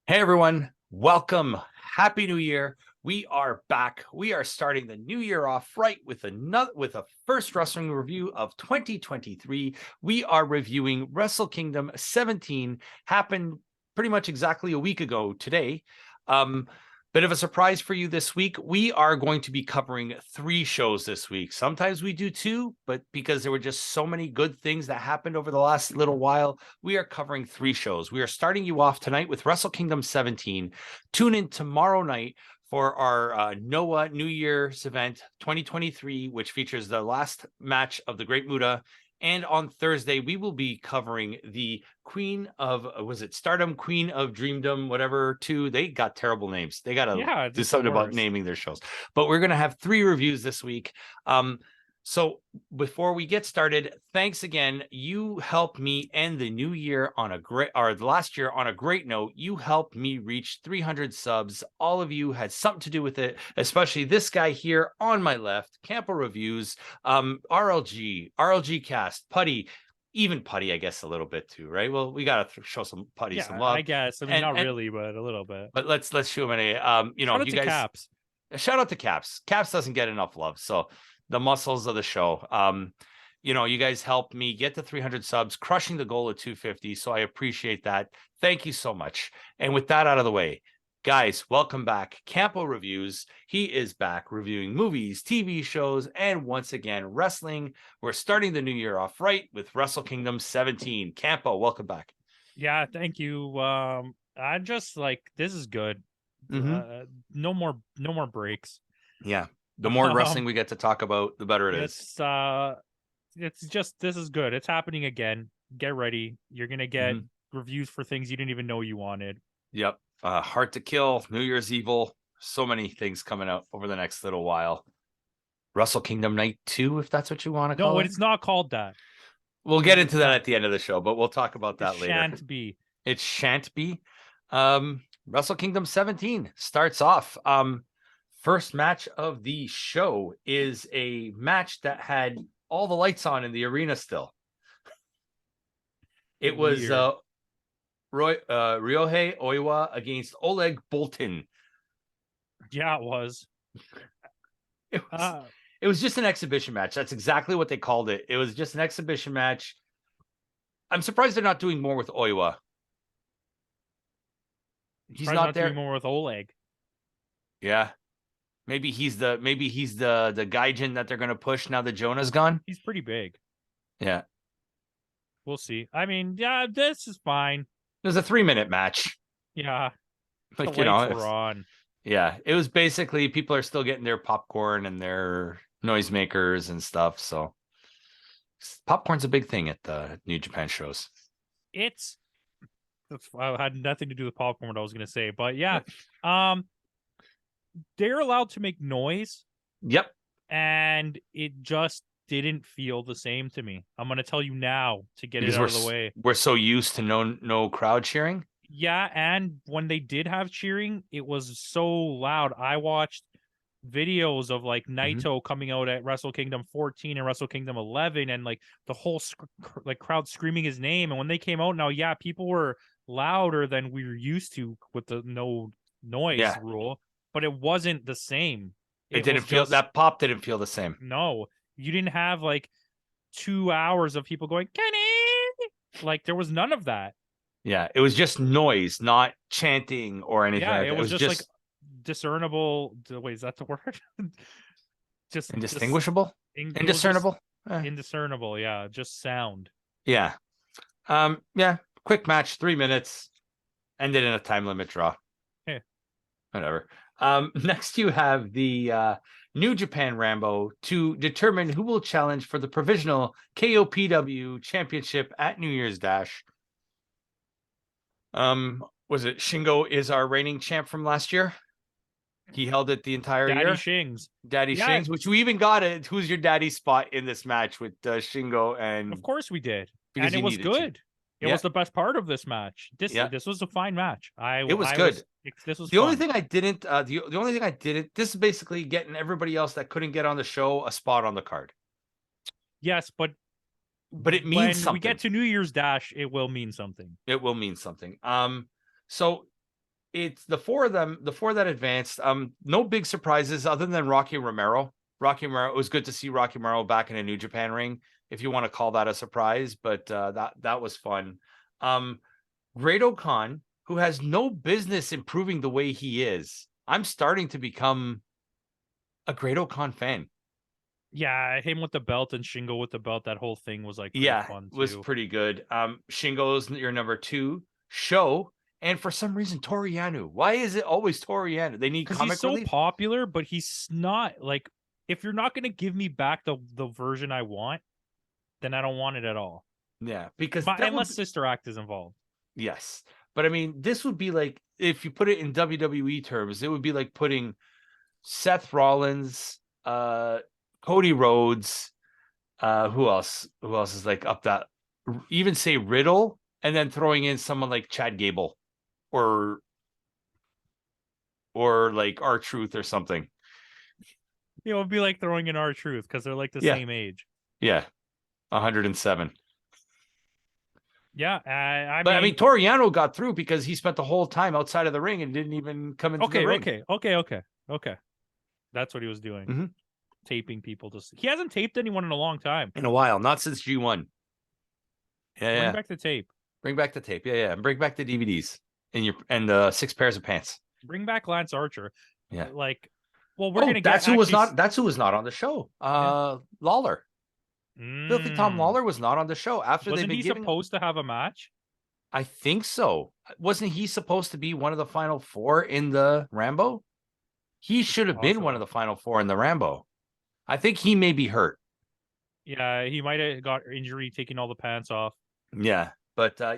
Hey everyone, welcome. Happy New Year. We are back. We are starting the new year off right with a first wrestling review of 2023. We are reviewing Wrestle Kingdom 17. Happened pretty much exactly a week ago today. Bit of a surprise for you this week. We are going to be covering 3 shows this week. Sometimes we do 2, but because there were just so many good things that happened over the last little while, we are covering 3 shows. We are starting you off tonight with Wrestle Kingdom 17. Tune in tomorrow night for our Noah New Year's event 2023, which features the last match of the Great Muta. And on Thursday, we will be covering the Queen of, was it Stardom, Queen of Dreamdom, whatever, 2. They got terrible names. They got to do something about naming their shows. But we're going to have 3 reviews this week. So before we get started, thanks again. You helped me end the new year on a great, or last year on a great note. You helped me reach 300 subs. All of you had something to do with it, especially this guy here on my left, Campo.Reviews, RLG Cast, Putty, even Putty, I guess a little bit too, right? Well, we got to show some Putty some love. I guess. I mean, not really, but a little bit. But let's show him a, shout out to Caps. Shout out to Caps. Caps doesn't get enough love, so the muscles of the show. You guys helped me get to 300 subs, crushing the goal of 250. So I appreciate that. Thank you so much. And with that out of the way, guys, welcome back. Campo.Reviews. He is back reviewing movies, TV shows, and once again, wrestling. We're starting the new year off right with Wrestle Kingdom 17. Campo, welcome back. Yeah, thank you. I just this is good. No more breaks. Yeah. The more wrestling we get to talk about, the better it is. It's just, this is good. It's happening again. Get ready. You're going to get reviews for things you didn't even know you wanted. Yep. Hard to Kill, New Year's Evil. So many things coming out over the next little while. Wrestle Kingdom Night 2, if that's what you want to call it. No, it's not called that. We'll get into that at the end of the show, but we'll talk about that later. It shan't be. Wrestle Kingdom 17 starts off. First match of the show is a match that had all the lights on in the arena still. It was Ryohei Oiwa against Oleg Boltin. Yeah, it was. It was just an exhibition match. That's exactly what they called it. It was just an exhibition match. I'm surprised they're not doing more with Oiwa. He's not there. Doing more with Oleg. Yeah. Maybe he's the gaijin that they're going to push now that Jonah's gone. He's pretty big. Yeah. We'll see. I mean, yeah, this is fine. It was a 3-minute match. Yeah. Like, the lights were on. Yeah. It was basically people are still getting their popcorn and their noisemakers and stuff. So popcorn's a big thing at the New Japan shows. I had nothing to do with popcorn, what I was going to say. But yeah. They're allowed to make noise. Yep. And it just didn't feel the same to me. I'm going to tell you now to get it out of the way. We're so used to no crowd cheering. Yeah, and when they did have cheering, it was so loud. I watched videos of Naito coming out at Wrestle Kingdom 14 and Wrestle Kingdom 11 and the whole crowd screaming his name. And when they came out now, yeah, people were louder than we were used to with the no noise rule. But it wasn't the same. It didn't feel that pop didn't feel the same. No, you didn't have 2 hours of people going, Kenny. There was none of that. Yeah, it was just noise, not chanting or anything. Yeah, it was just discernible. Wait, is that the word? Just indistinguishable, indiscernible, indiscernible. Yeah, just sound. Yeah, yeah. Quick match, 3 minutes, ended in a time limit draw. Yeah, whatever. Next, you have the New Japan Rambo to determine who will challenge for the provisional KOPW championship at New Year's Dash. Was it Shingo is our reigning champ from last year? He held it the entire year. Daddy Shings, which we even got it. Who's your daddy spot in this match with Shingo? And of course we did, and it was good. It was the best part of this match. This was a fine match. It was good. This was the only thing I didn't. The only thing I didn't. This is basically getting everybody else that couldn't get on the show a spot on the card. Yes, but it means something. When we get to New Year's Dash, it will mean something. It will mean something. So it's the four of them, the four that advanced. No big surprises other than Rocky Romero. Rocky Romero, it was good to see Rocky Romero back in a New Japan ring, if you want to call that a surprise, but that was fun. Great Khan, who has no business improving the way he is. I'm starting to become a Great Khan fan. Yeah, him with the belt and Shingo with the belt, that whole thing was like pretty fun too. Was pretty good. Shingo's your number 2, Show, and for some reason Toru Yano. Why is it always Toru Yano? They need comic he's so relief? popular, but he's not like, if you're not going to give me back the version I want, then I don't want it at all. Yeah, because unless Sister Act is involved. Yes, but I mean, this would be like, if you put it in WWE terms, it would be like putting Seth Rollins, Cody Rhodes, who else is like up that, even say Riddle, and then throwing in someone like Chad Gable or like R-Truth or something. It would be like throwing in R-Truth because they're like the same age. Yeah, 107. Yeah, I mean, Toru Yano got through because he spent the whole time outside of the ring and didn't even come into the ring. Okay. That's what he was doing. Mm-hmm. Taping people. He hasn't taped anyone in a long time. In a while, not since G1. Yeah, Bring back the tape. Bring back the tape. Yeah. And bring back the DVDs and the 6 pairs of pants. Bring back Lance Archer. Yeah. Like, well, we're gonna get. That's who was not on the show. Lawler. Filthy Tom Lawler was not on the show after Wasn't he supposed to have a match? I think so. Wasn't he supposed to be one of the final 4 in the Rambo? He should have been one of the final 4 in the Rambo. I think he may be hurt. Yeah, he might have got injury taking all the pants off. Yeah, but I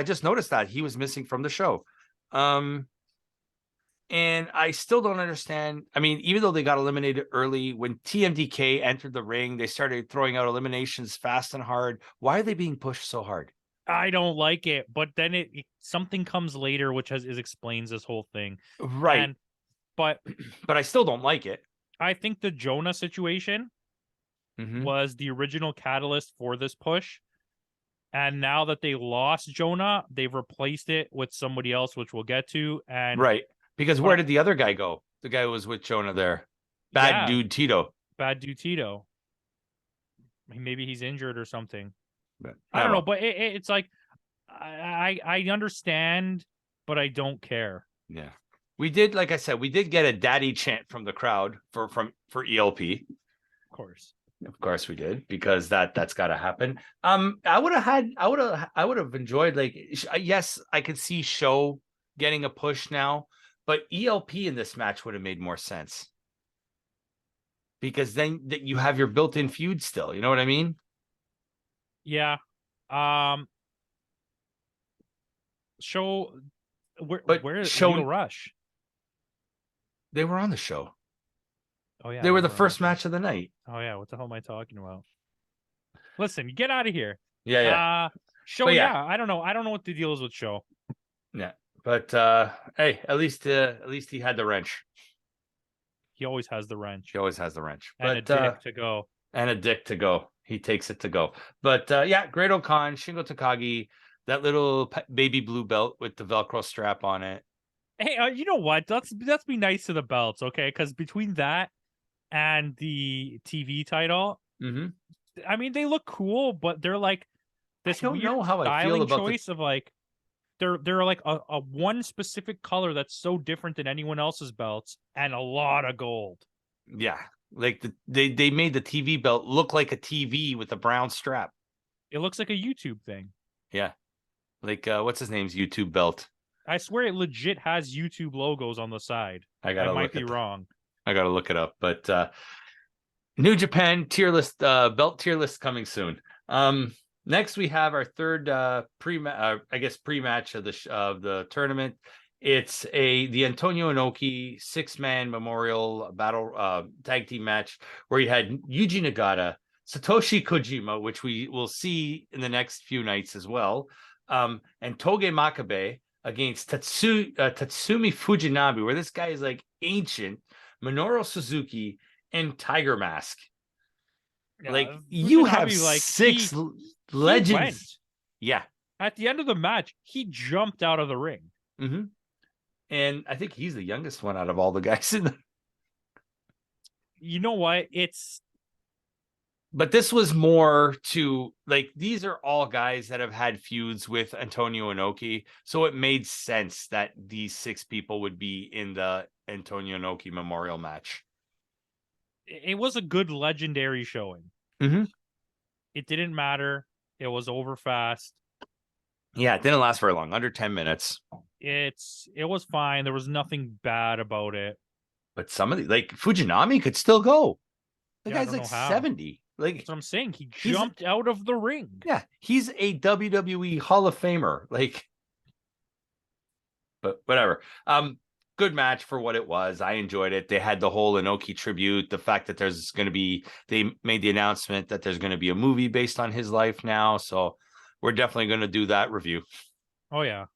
just noticed that he was missing from the show. And I still don't understand. I mean, even though they got eliminated early, when TMDK entered the ring, they started throwing out eliminations fast and hard. Why are they being pushed so hard? I don't like it, but then something comes later which explains this whole thing. Right. But I still don't like it. I think the Jonah situation was the original catalyst for this push. And now that they lost Jonah, they've replaced it with somebody else, which we'll get to. And right. Because where did the other guy go? The guy who was with Jonah there. Bad dude Tito. Maybe he's injured or something. But, I don't know. But it's like, I understand, but I don't care. Yeah. We did, like I said, we did get a daddy chant from the crowd for ELP. Of course we did, because that's got to happen. I would have enjoyed, like, yes, I could see Show getting a push now, but ELP in this match would have made more sense, because then that you have your built-in feud still. You know what I mean? Yeah. Show, where's Show Rush? They were on the show. Oh yeah, they were the first match of the night. Oh yeah, what the hell am I talking about? Listen, get out of here. Yeah. Show, yeah. I don't know what the deal is with Show. Yeah, but hey, at least he had the wrench. He always has the wrench. And a dick to go. And a dick to go. He takes it to go. But yeah, Great Khan, Shingo Takagi, that little baby blue belt with the Velcro strap on it. Hey, you know what? Let's be nice to the belts, okay? Because between that and the TV title, I mean, they look cool, but they're like this weird styling choice of like, they're like a one specific color that's so different than anyone else's belts, and a lot of gold. Yeah, like they made the TV belt look like a TV with a brown strap. It looks like a YouTube thing. Yeah, like what's his name's YouTube belt? I swear it legit has YouTube logos on the side. I might be wrong. I gotta look it up. But New Japan tier list, belt tier list coming soon. Next we have our third pre-match of the tournament. It's the Antonio Inoki 6-man memorial battle tag team match where you had Yuji Nagata, Satoshi Kojima, which we will see in the next few nights as well, and Toge Makabe against Tatsumi Fujinami, where this guy is like ancient, Minoru Suzuki, and Tiger Mask. Yeah, like you have like 6 legends. Yeah. At the end of the match, he jumped out of the ring. And I think he's the youngest one out of all the guys in the... You know what? But this was more to, like, these are all guys that have had feuds with Antonio Inoki. So it made sense that these 6 people would be in the Antonio Inoki memorial match. It was a good legendary showing. Mm-hmm. It didn't matter. It was over fast. Yeah, it didn't last very long, under 10 minutes. It was fine. There was nothing bad about it. But some of the, like, Fujinami could still go. The Yeah, I guy's don't like know how. 70. Like, That's what I'm saying. He jumped out of the ring. Yeah, he's a WWE Hall of Famer. Like, but whatever. Good match for what it was. I enjoyed it. They had the whole Inoki tribute. The fact that there's going to be, they made the announcement that there's going to be a movie based on his life now. So we're definitely going to do that review. Oh yeah.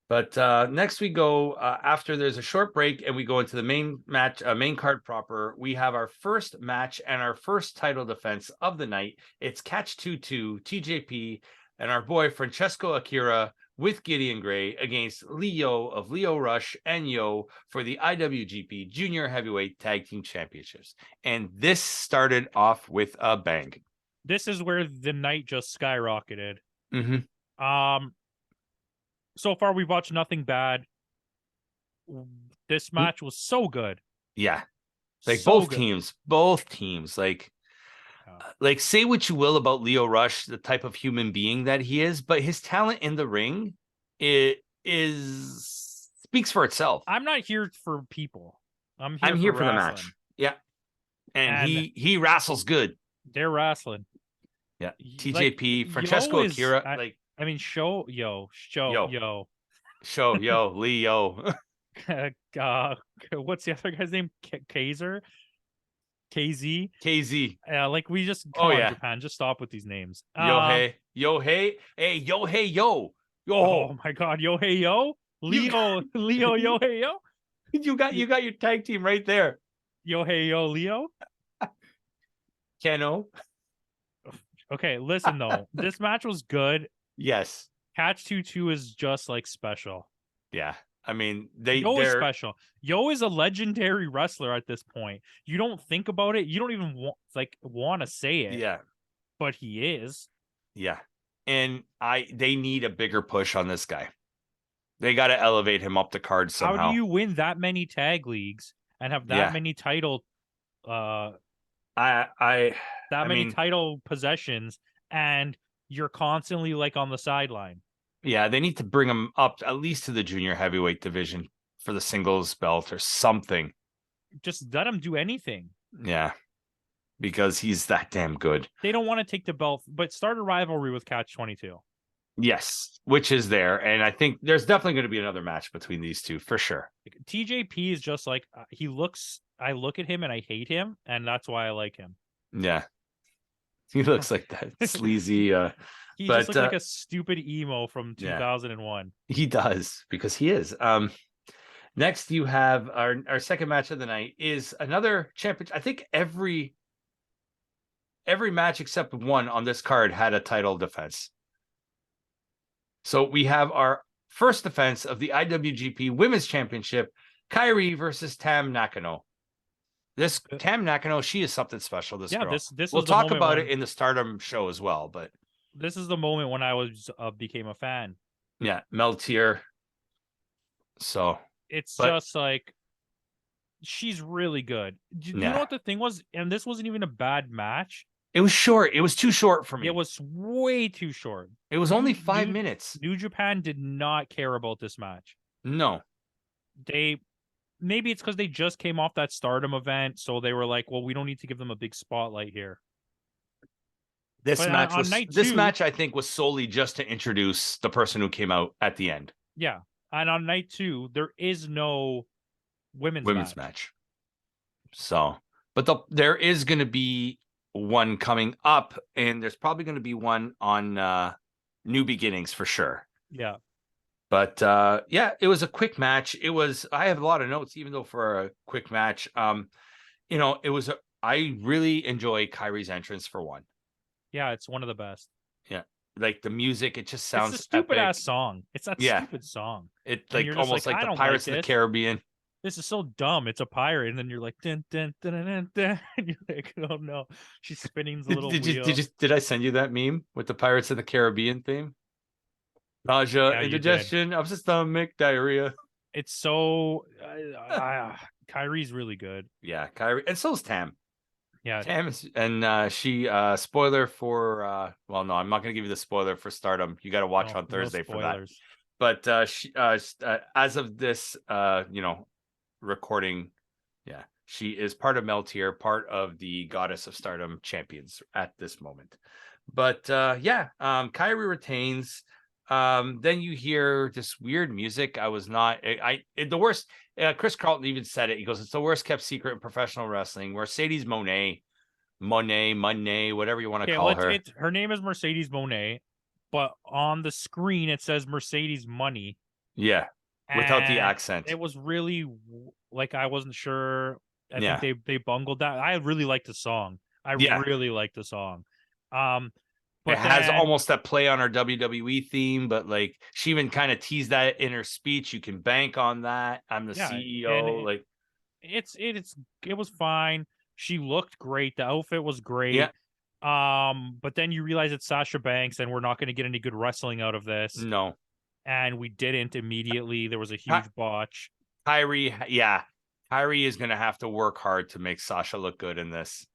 But next we go after there's a short break and we go into the main match, main card proper. We have our first match and our first title defense of the night. It's Catch 2-2 TJP and our boy Francesco Akira with Gideon Gray against Leo of Leo Rush and Yo for the IWGP Junior Heavyweight Tag Team Championships. And this started off with a bang. This is where the night just skyrocketed. Mm-hmm. So far we've watched nothing bad. This match was so good. Yeah. Like so both good. teams, like say what you will about Leo Rush, the type of human being that he is, but his talent in the ring speaks for itself. I'm not here for people. I'm here for the wrestling. match. Yeah. And he wrestles good. They're wrestling. Yeah. TJP, like, Francesco Akira, I mean, show yo. Leo. What's the other guy's name? KZ. Like we just come on, Japan. Just stop with these names. Hey, yo. Oh my God, yo hey yo, Leo, yo hey yo. You got your tag team right there. Yo hey yo, Leo. Keno. Okay, listen though, this match was good. Yes. Catch 2-2 is just like special. Yeah. I mean, Yo is special. Yo is a legendary wrestler at this point. You don't think about it. You don't even want to say it. Yeah. But he is. Yeah. And they need a bigger push on this guy. They got to elevate him up the card somehow. How do you win that many tag leagues and have that many title many title possessions and you're constantly like on the sideline? Yeah, they need to bring him up at least to the junior heavyweight division for the singles belt or something. Just let him do anything. Yeah, because he's that damn good. They don't want to take the belt, but start a rivalry with Catch 22. Yes, which is there. And I think there's definitely going to be another match between these two for sure. TJP is just like, I look at him and I hate him. And that's why I like him. Yeah. He looks like that sleazy. He just looks like a stupid emo from 2001. Yeah, he does, because he is. Next, you have our second match of the night is another championship. I think every match except one on this card had a title defense. So we have our first defense of the IWGP Women's Championship, Kairi versus Tam Nakano. This Tam Nakano, she is something special. This girl. This we'll talk about it in the Stardom show as well, but this is the moment when I became a fan. Yeah, Meltier. So it's just like she's really good. You know what the thing was? And this wasn't even a bad match. It was short. It was too short for me. It was way too short. It was only 5 minutes. New Japan did not care about this match. No. Maybe it's because they just came off that Stardom event, so they were like, well, we don't need to give them a big spotlight here. This match, I think, was solely just to introduce the person who came out at the end. Yeah. And on night 2, there is no women's match. So, but there is going to be one coming up, and there's probably going to be one on New Beginnings for sure. Yeah. But it was a quick match. I have a lot of notes, even though for a quick match, I really enjoy Kairi's entrance for one. Yeah, it's one of the best. Yeah. like the music, it just It's sounds a stupid epic. ass song. It's that Yeah. stupid song. It And like you're just almost like I the don't Pirates like of the this. Caribbean. This is so dumb. It's a pirate, and then you're like, dun, dun, dun, dun, dun, dun. And you're like, oh no, she's spinning the little wheel. Did I send you that meme with the Pirates of the Caribbean theme? Nausea, Yeah, you did. indigestion, upset stomach, diarrhea. It's so Kyrie's really good. Yeah, Kyrie, and so's Tam. Yeah, Tam is, and she spoiler for well, no, I'm not gonna give you the spoiler for Stardom. You got to watch on Thursday for that. spoilers. But she as of this recording, yeah, she is part of Meltier, part of the Goddess of Stardom champions at this moment. But Kyrie retains. Then you hear this weird music. I was not the worst. Chris Carlton even said it. He goes, "It's the worst kept secret in professional wrestling." Mercedes Monet, whatever you want to call her. Her name is Mercedes Monet, but on the screen it says Mercedes Money. Yeah, without the accent. It was really like I wasn't sure. I think they bungled that. I really liked the song. Really liked the song. But it has almost that play on her WWE theme, but like she even kind of teased that in her speech. You can bank on that. I'm the CEO. It was fine. She looked great. The outfit was great. Yeah. But then you realize it's Sasha Banks, and we're not going to get any good wrestling out of this. No. And we didn't immediately. There was a huge botch. Kyrie is going to have to work hard to make Sasha look good in this.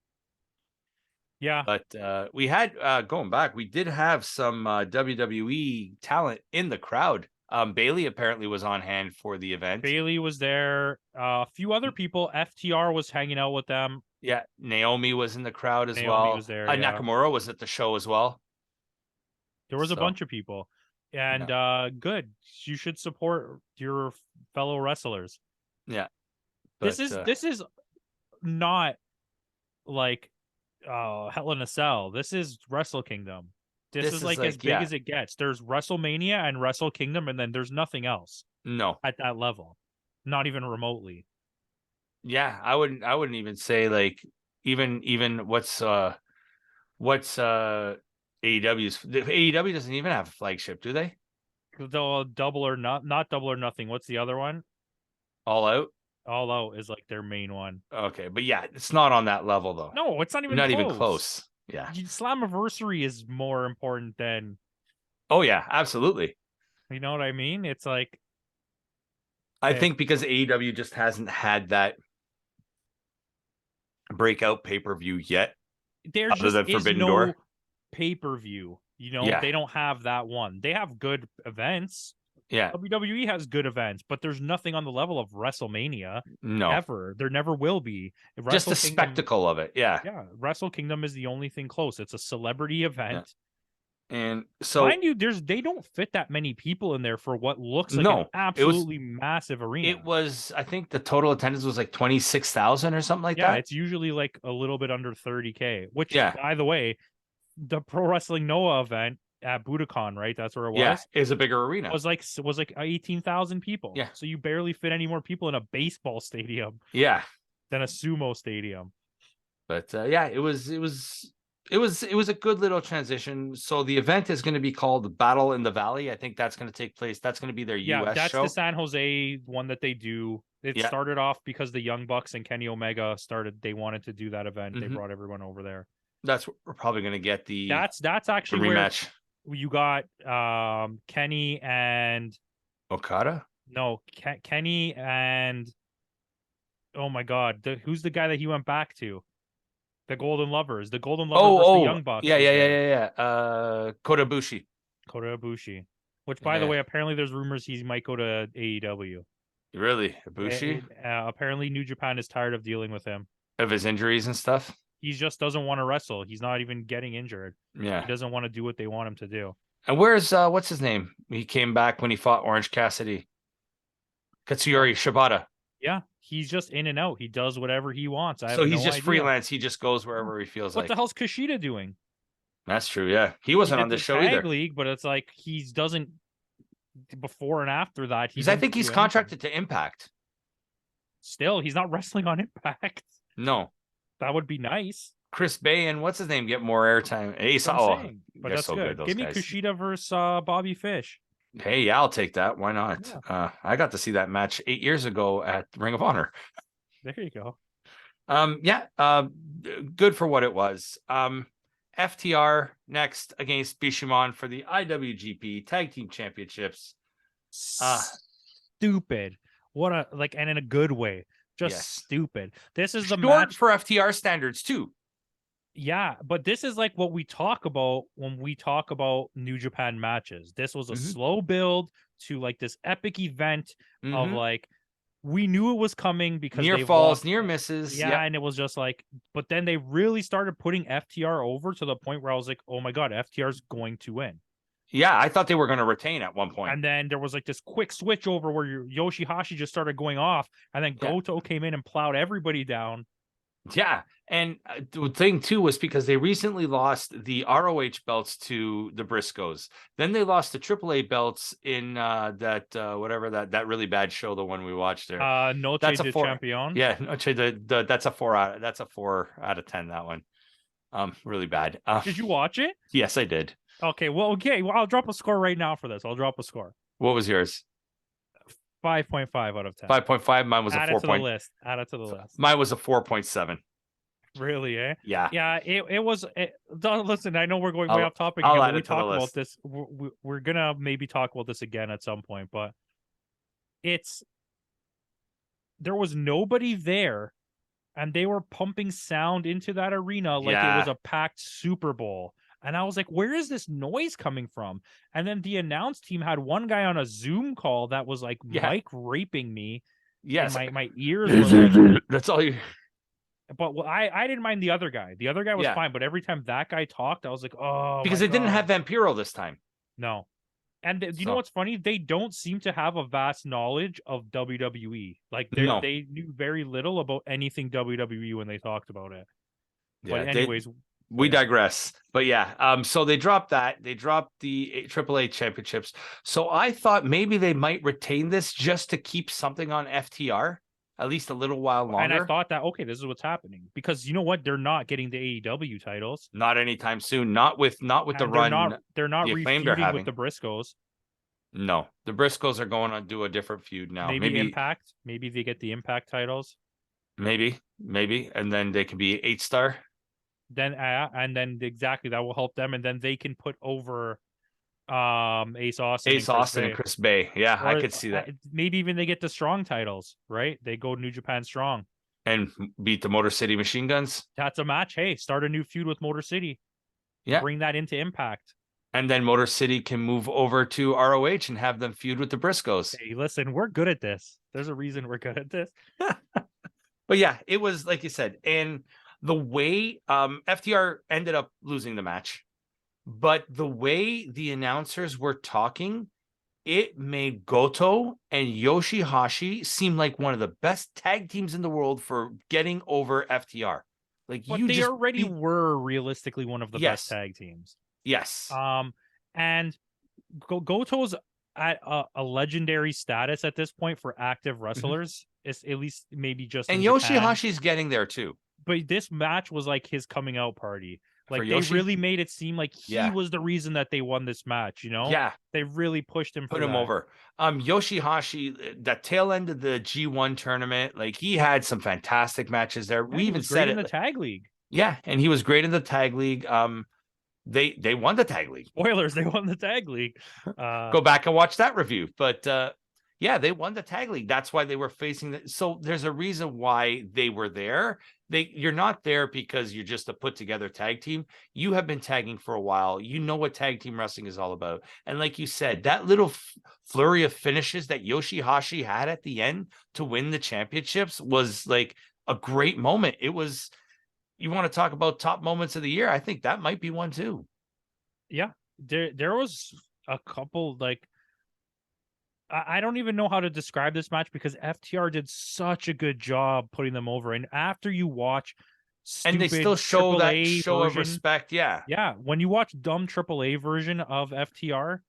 Yeah. But we had, going back, we did have some WWE talent in the crowd. Bailey apparently was on hand for the event. Bailey was there. A few other people. FTR was hanging out with them. Yeah. Naomi was in the crowd as well. Naomi was there. Nakamura was at the show as well. There was a bunch of people. And good. You should support your fellow wrestlers. Yeah. But, this is not like Hell in a Cell. This is Wrestle Kingdom. This is like as big as it gets. There's WrestleMania and Wrestle Kingdom, and then there's nothing else. No. At that level. Not even remotely. Yeah, I wouldn't even say like even what's AEW's. AEW doesn't even have a flagship, do they? The Double or not Double or Nothing. What's the other one? All Out. All Out is like their main one. Okay, but yeah, it's not on that level though. No, it's not even close. Yeah, Slammiversary is more important than. Oh yeah, absolutely. You know what I mean? It's like. I think because AEW just hasn't had that breakout pay-per-view yet. There just is no pay-per-view. You know, they don't have that one. They have good events. Yeah. WWE has good events, but there's nothing on the level of WrestleMania. No. Ever. There never will be. Just the spectacle of it. Yeah. Yeah. Wrestle Kingdom is the only thing close. It's a celebrity event. Yeah. And so, mind you, they don't fit that many people in there for what looks like an absolutely massive arena. It was, I think the total attendance was like 26,000 or something like that. Yeah, it's usually like a little bit under 30K, which, by the way, the Pro Wrestling Noah event at Budokan, right? That's where it was. Yeah, is a bigger arena. It was like 18,000 people. Yeah. So you barely fit any more people in a baseball stadium. Yeah. Than a sumo stadium. But it was a good little transition. So the event is going to be called Battle in the Valley. I think that's going to take place. That's going to be their US that's show. The San Jose one that they do. It started off because the Young Bucks and Kenny Omega they wanted to do that event. They brought everyone over there. That's we're probably going to get the that's actually the rematch. Where you got Kenny and Okada. No, Kenny and oh my God, who's the guy that he went back to? The Golden Lovers. The Golden Lovers versus the Young Bucks. Yeah. Kota Ibushi. Which, by the way, apparently there's rumors he might go to AEW. Really? Ibushi? Apparently New Japan is tired of dealing with him. Of his injuries and stuff? He just doesn't want to wrestle. He's not even getting injured. Yeah. He doesn't want to do what they want him to do. And where's, what's his name? He came back when he fought Orange Cassidy. Katsuyori Shibata. Yeah, he's just in and out. He does whatever he wants. So he's just freelance. He just goes wherever he feels like. What the hell's Kushida doing? That's true. Yeah, he wasn't on this show either. League, but it's like he doesn't. Before and after that, I think he's contracted to Impact. Still, he's not wrestling on Impact. No, that would be nice. Chris Bay and what's his name get more airtime. Ace, That's what I'm saying. But they're that's so good. Those Give me guys. Kushida versus Bobby Fish. Hey, yeah, I'll take that. Why not? Yeah. I got to see that match 8 years ago at Ring of Honor. There you go. Good for what it was. FTR next against Bishamon for the IWGP Tag Team Championships. Stupid. What a and in a good way. Just stupid. This is the short match for FTR standards too. Yeah, but this is like what we talk about when we talk about New Japan matches. This was a slow build to like this epic event of like we knew it was coming because near they falls, lost. near misses. Yeah, and it was just like, but then they really started putting FTR over to the point where I was like, oh my god, FTR's going to win. Yeah, I thought they were going to retain at one point. And then there was like this quick switch over where Yoshihashi just started going off, and then Goto came in and plowed everybody down. Yeah, and the thing too was because they recently lost the ROH belts to the Briscoes. Then they lost the AAA belts in whatever that really bad show, the one we watched there. Noche de Champion. Yeah, Noche that's a 4 out of 10. That one, really bad. Did you watch it? Yes, I did. Okay, well, I'll drop a score right now for this. I'll drop a score. What was yours? 5.5 out of 10. 5.5. Mine was Add a 4. Add it to the list. Mine was a 4.7. Really, eh? Yeah. Yeah, it was. Listen, I know we're going way off topic again, but we talk about this. We're gonna maybe talk about this again at some point, but there was nobody there, and they were pumping sound into that arena like it was a packed Super Bowl. And I was like, where is this noise coming from? And then the announce team had one guy on a Zoom call that was like mic raping me. Yes. My ears were like... That's all you... But I didn't mind the other guy. The other guy was fine. But every time that guy talked, I was like, oh, because they didn't have Vampiro this time. No. And you know what's funny? They don't seem to have a vast knowledge of WWE. Like they knew very little about anything WWE when they talked about it. Yeah, but anyways... We digress, but yeah. So they dropped that. They dropped the AAA championships. So I thought maybe they might retain this just to keep something on FTR at least a little while longer. And I thought that this is what's happening because you know what? They're not getting the AEW titles. Not anytime soon. Not with the run. They're not refeuding with the Briscoes. No, the Briscoes are going to do a different feud now. Maybe Impact. Maybe they get the Impact titles. Maybe, and then they can be 8-star. Then exactly that will help them, and then they can put over Ace Austin and Chris Bay. Yeah, I could see that. Maybe even they get the Strong titles, right? They go New Japan Strong and beat the Motor City Machine Guns. That's a match. Hey, start a new feud with Motor City. Yeah, bring that into Impact. And then Motor City can move over to ROH and have them feud with the Briscoes. Hey, listen, we're good at this. There's a reason we're good at this. But yeah, it was like you said, and the way FTR ended up losing the match, but the way the announcers were talking, it made Goto and Yoshihashi seem like one of the best tag teams in the world for getting over FTR. Like, but they already were realistically one of the best tag teams. Yes. And Goto's at a legendary status at this point for active wrestlers. It's at least maybe just. And Yoshihashi's getting there too. But this match was like his coming out party. Like they really made it seem like he was the reason that they won this match, you know? Yeah. They really pushed him. Put him over. Yoshihashi, that tail end of the G1 tournament, like he had some fantastic matches there. Yeah, we even said in the tag league. Yeah, and he was great in the tag league. They won the tag league. Spoilers, they won the tag league. Go back and watch that review. But yeah, they won the tag league. That's why they were facing so there's a reason why they were there. You're not there because you're just a put together tag team. You have been tagging for a while. You know what tag team wrestling is all about. And like you said, that little flurry of finishes that Yoshihashi had at the end to win the championships was like a great moment. It was, you want to talk about top moments of the year? I think that might be one too. Yeah, there was a couple, like, I don't even know how to describe this match because FTR did such a good job putting them over. And after you watch, and they still show that show of respect. Yeah. Yeah. When you watch dumb AAA version of FTR,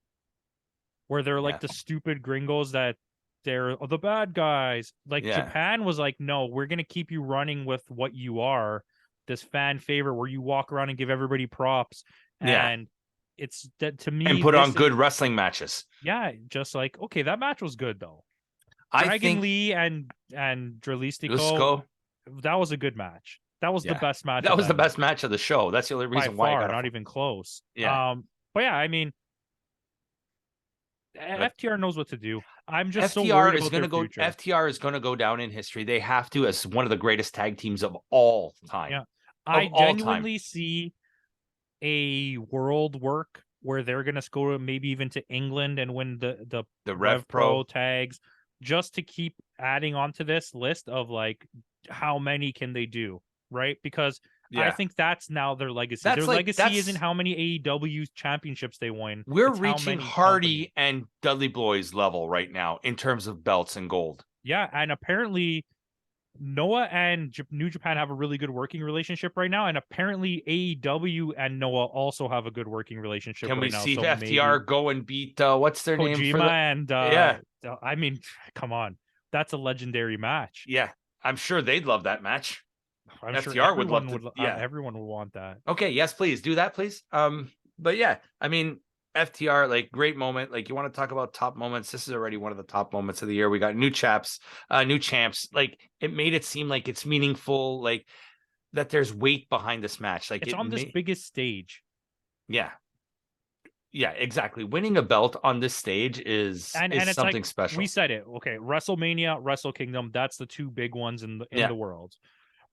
where they're like the stupid gringos that they're the bad guys, like Japan was like, no, we're going to keep you running with what you are. this fan favorite where you walk around and give everybody props. Yeah. And it's that to me And put this on good wrestling matches. yeah, just like okay, that match was good though. I Dragon think Lee and Dralistico, Dusko, that was a good match. That was the best match. that was the night. best match of the show. That's the only By reason why far, I got not even close. Yeah. But yeah, I mean, FTR knows what to do. I'm just so FTR worried is about going to their go. future. FTR is going to go down in history. They have to as one of the greatest tag teams of all time. Yeah, I genuinely see a world work where they're going to go maybe even to England and win the Rev Pro tags, just to keep adding onto this list of like how many can they do, right? Because I think that's now their legacy. Their legacy isn't how many AEW championships they win. We're reaching Hardy and Dudley Boy's level right now in terms of belts and gold. Yeah, and apparently Noah and New Japan have a really good working relationship right now, and apparently AEW and Noah also have a good working relationship right now. Can we see FTR go and beat what's their Kojima name for the... and I mean, come on, that's a legendary match. Yeah, I'm sure they'd love that match. I'm sure everyone would want that. Okay, yes, please do that, please. But yeah, I mean, FTR, like, great moment. Like, you want to talk about top moments? This is already one of the top moments of the year. We got new champs. Like, it made it seem like it's meaningful, like that there's weight behind this match. Like, it's on this biggest stage. Yeah, exactly. Winning a belt on this stage is something like, special. We said it. Okay, WrestleMania, Wrestle Kingdom, that's the two big ones in the world.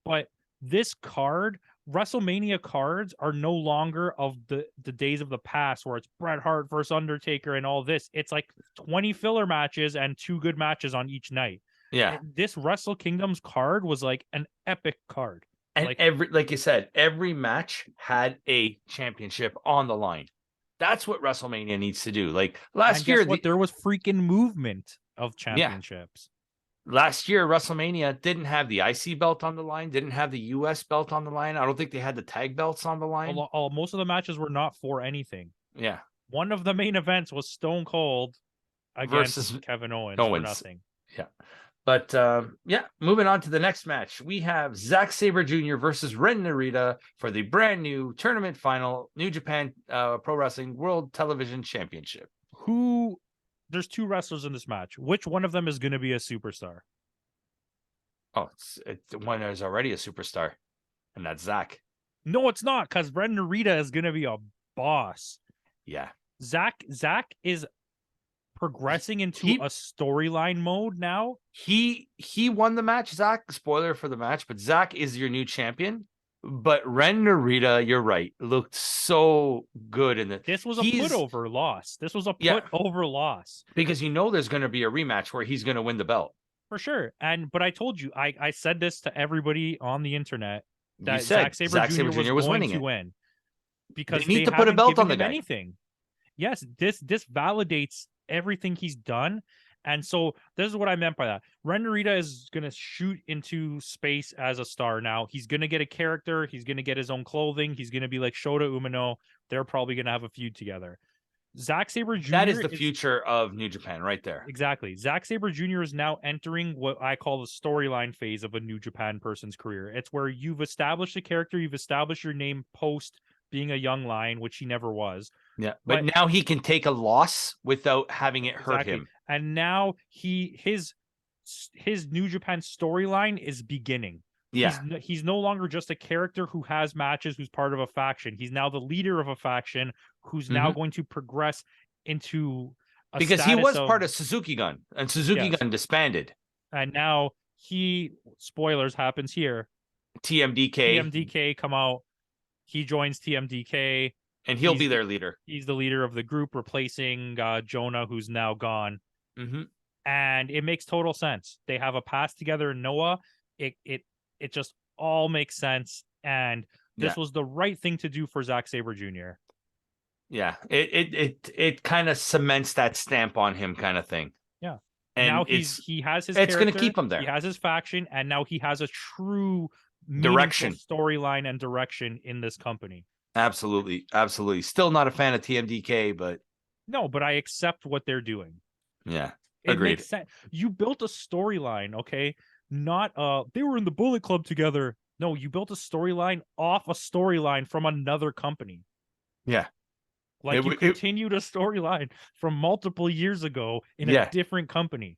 But this card, WrestleMania cards, are no longer of the days of the past where it's Bret Hart versus Undertaker and all this. It's like 20 filler matches and 2 good matches on each night. Yeah. And this Wrestle Kingdom's card was like an epic card. And like you said, every match had a championship on the line. That's what WrestleMania needs to do. Like last year, there was freaking movement of championships. Last year, WrestleMania didn't have the IC belt on the line, didn't have the US belt on the line. I don't think they had the tag belts on the line. Most of the matches were not for anything. Yeah. One of the main events was Stone Cold versus Kevin Owens for nothing. Yeah. But moving on to the next match, we have Zack Sabre Jr. versus Ren Narita for the brand new tournament final, New Japan Pro Wrestling World Television Championship. There's 2 wrestlers in this match. Which one of them is going to be a superstar? Oh, it's one that is already a superstar, and that's Zack. No, it's not, because Ren Narita is going to be a boss. Yeah. Zack is progressing into a storyline mode now. He won the match, Zack. Spoiler for the match, but Zack is your new champion. But Ren Narita, you're right, looked so good in it. This was a put over loss. Because there's going to be a rematch where he's going to win the belt for sure. But I told you, I said this to everybody on the internet that Zack Sabre Jr. was winning to win because they need to put a belt on the guy. Anything. Yes, this validates everything he's done. And so this is what I meant by that. Ren Narita is going to shoot into space as a star now. He's going to get a character. He's going to get his own clothing. He's going to be like Shoda Umuno. They're probably going to have a feud together. Zack Sabre Jr. That is the future of New Japan right there. Exactly. Zack Sabre Jr. is now entering what I call the storyline phase of a New Japan person's career. It's where you've established a character. You've established your name post being a young lion, which he never was. Yeah, but now he can take a loss without having it hurt him. And now his New Japan storyline is beginning. Yeah. He's no longer just a character who has matches, who's part of a faction. He's now the leader of a faction who's now going to progress into because he was part of Suzuki Gun, and Suzuki Gun disbanded. And now spoilers happens here. TMDK come out. He joins TMDK. And he'll be their leader. He's the leader of the group, replacing Jonah, who's now gone. Mm-hmm. And it makes total sense. They have a past together in Noah. It just all makes sense. And this was the right thing to do for Zack Sabre Jr. Yeah, it kind of cements that stamp on him, kind of thing. Yeah. And now he has his. It's going to keep him there. He has his faction, and now he has a true direction, storyline, and direction in this company. Absolutely. Still not a fan of TMDK, but no, but I accept what they're doing. Yeah, agreed. It makes sense. You built a storyline, okay? Not they were in the Bullet Club together. No, you built a storyline off a storyline from another company. Yeah. Like you continued a storyline from multiple years ago in a different company.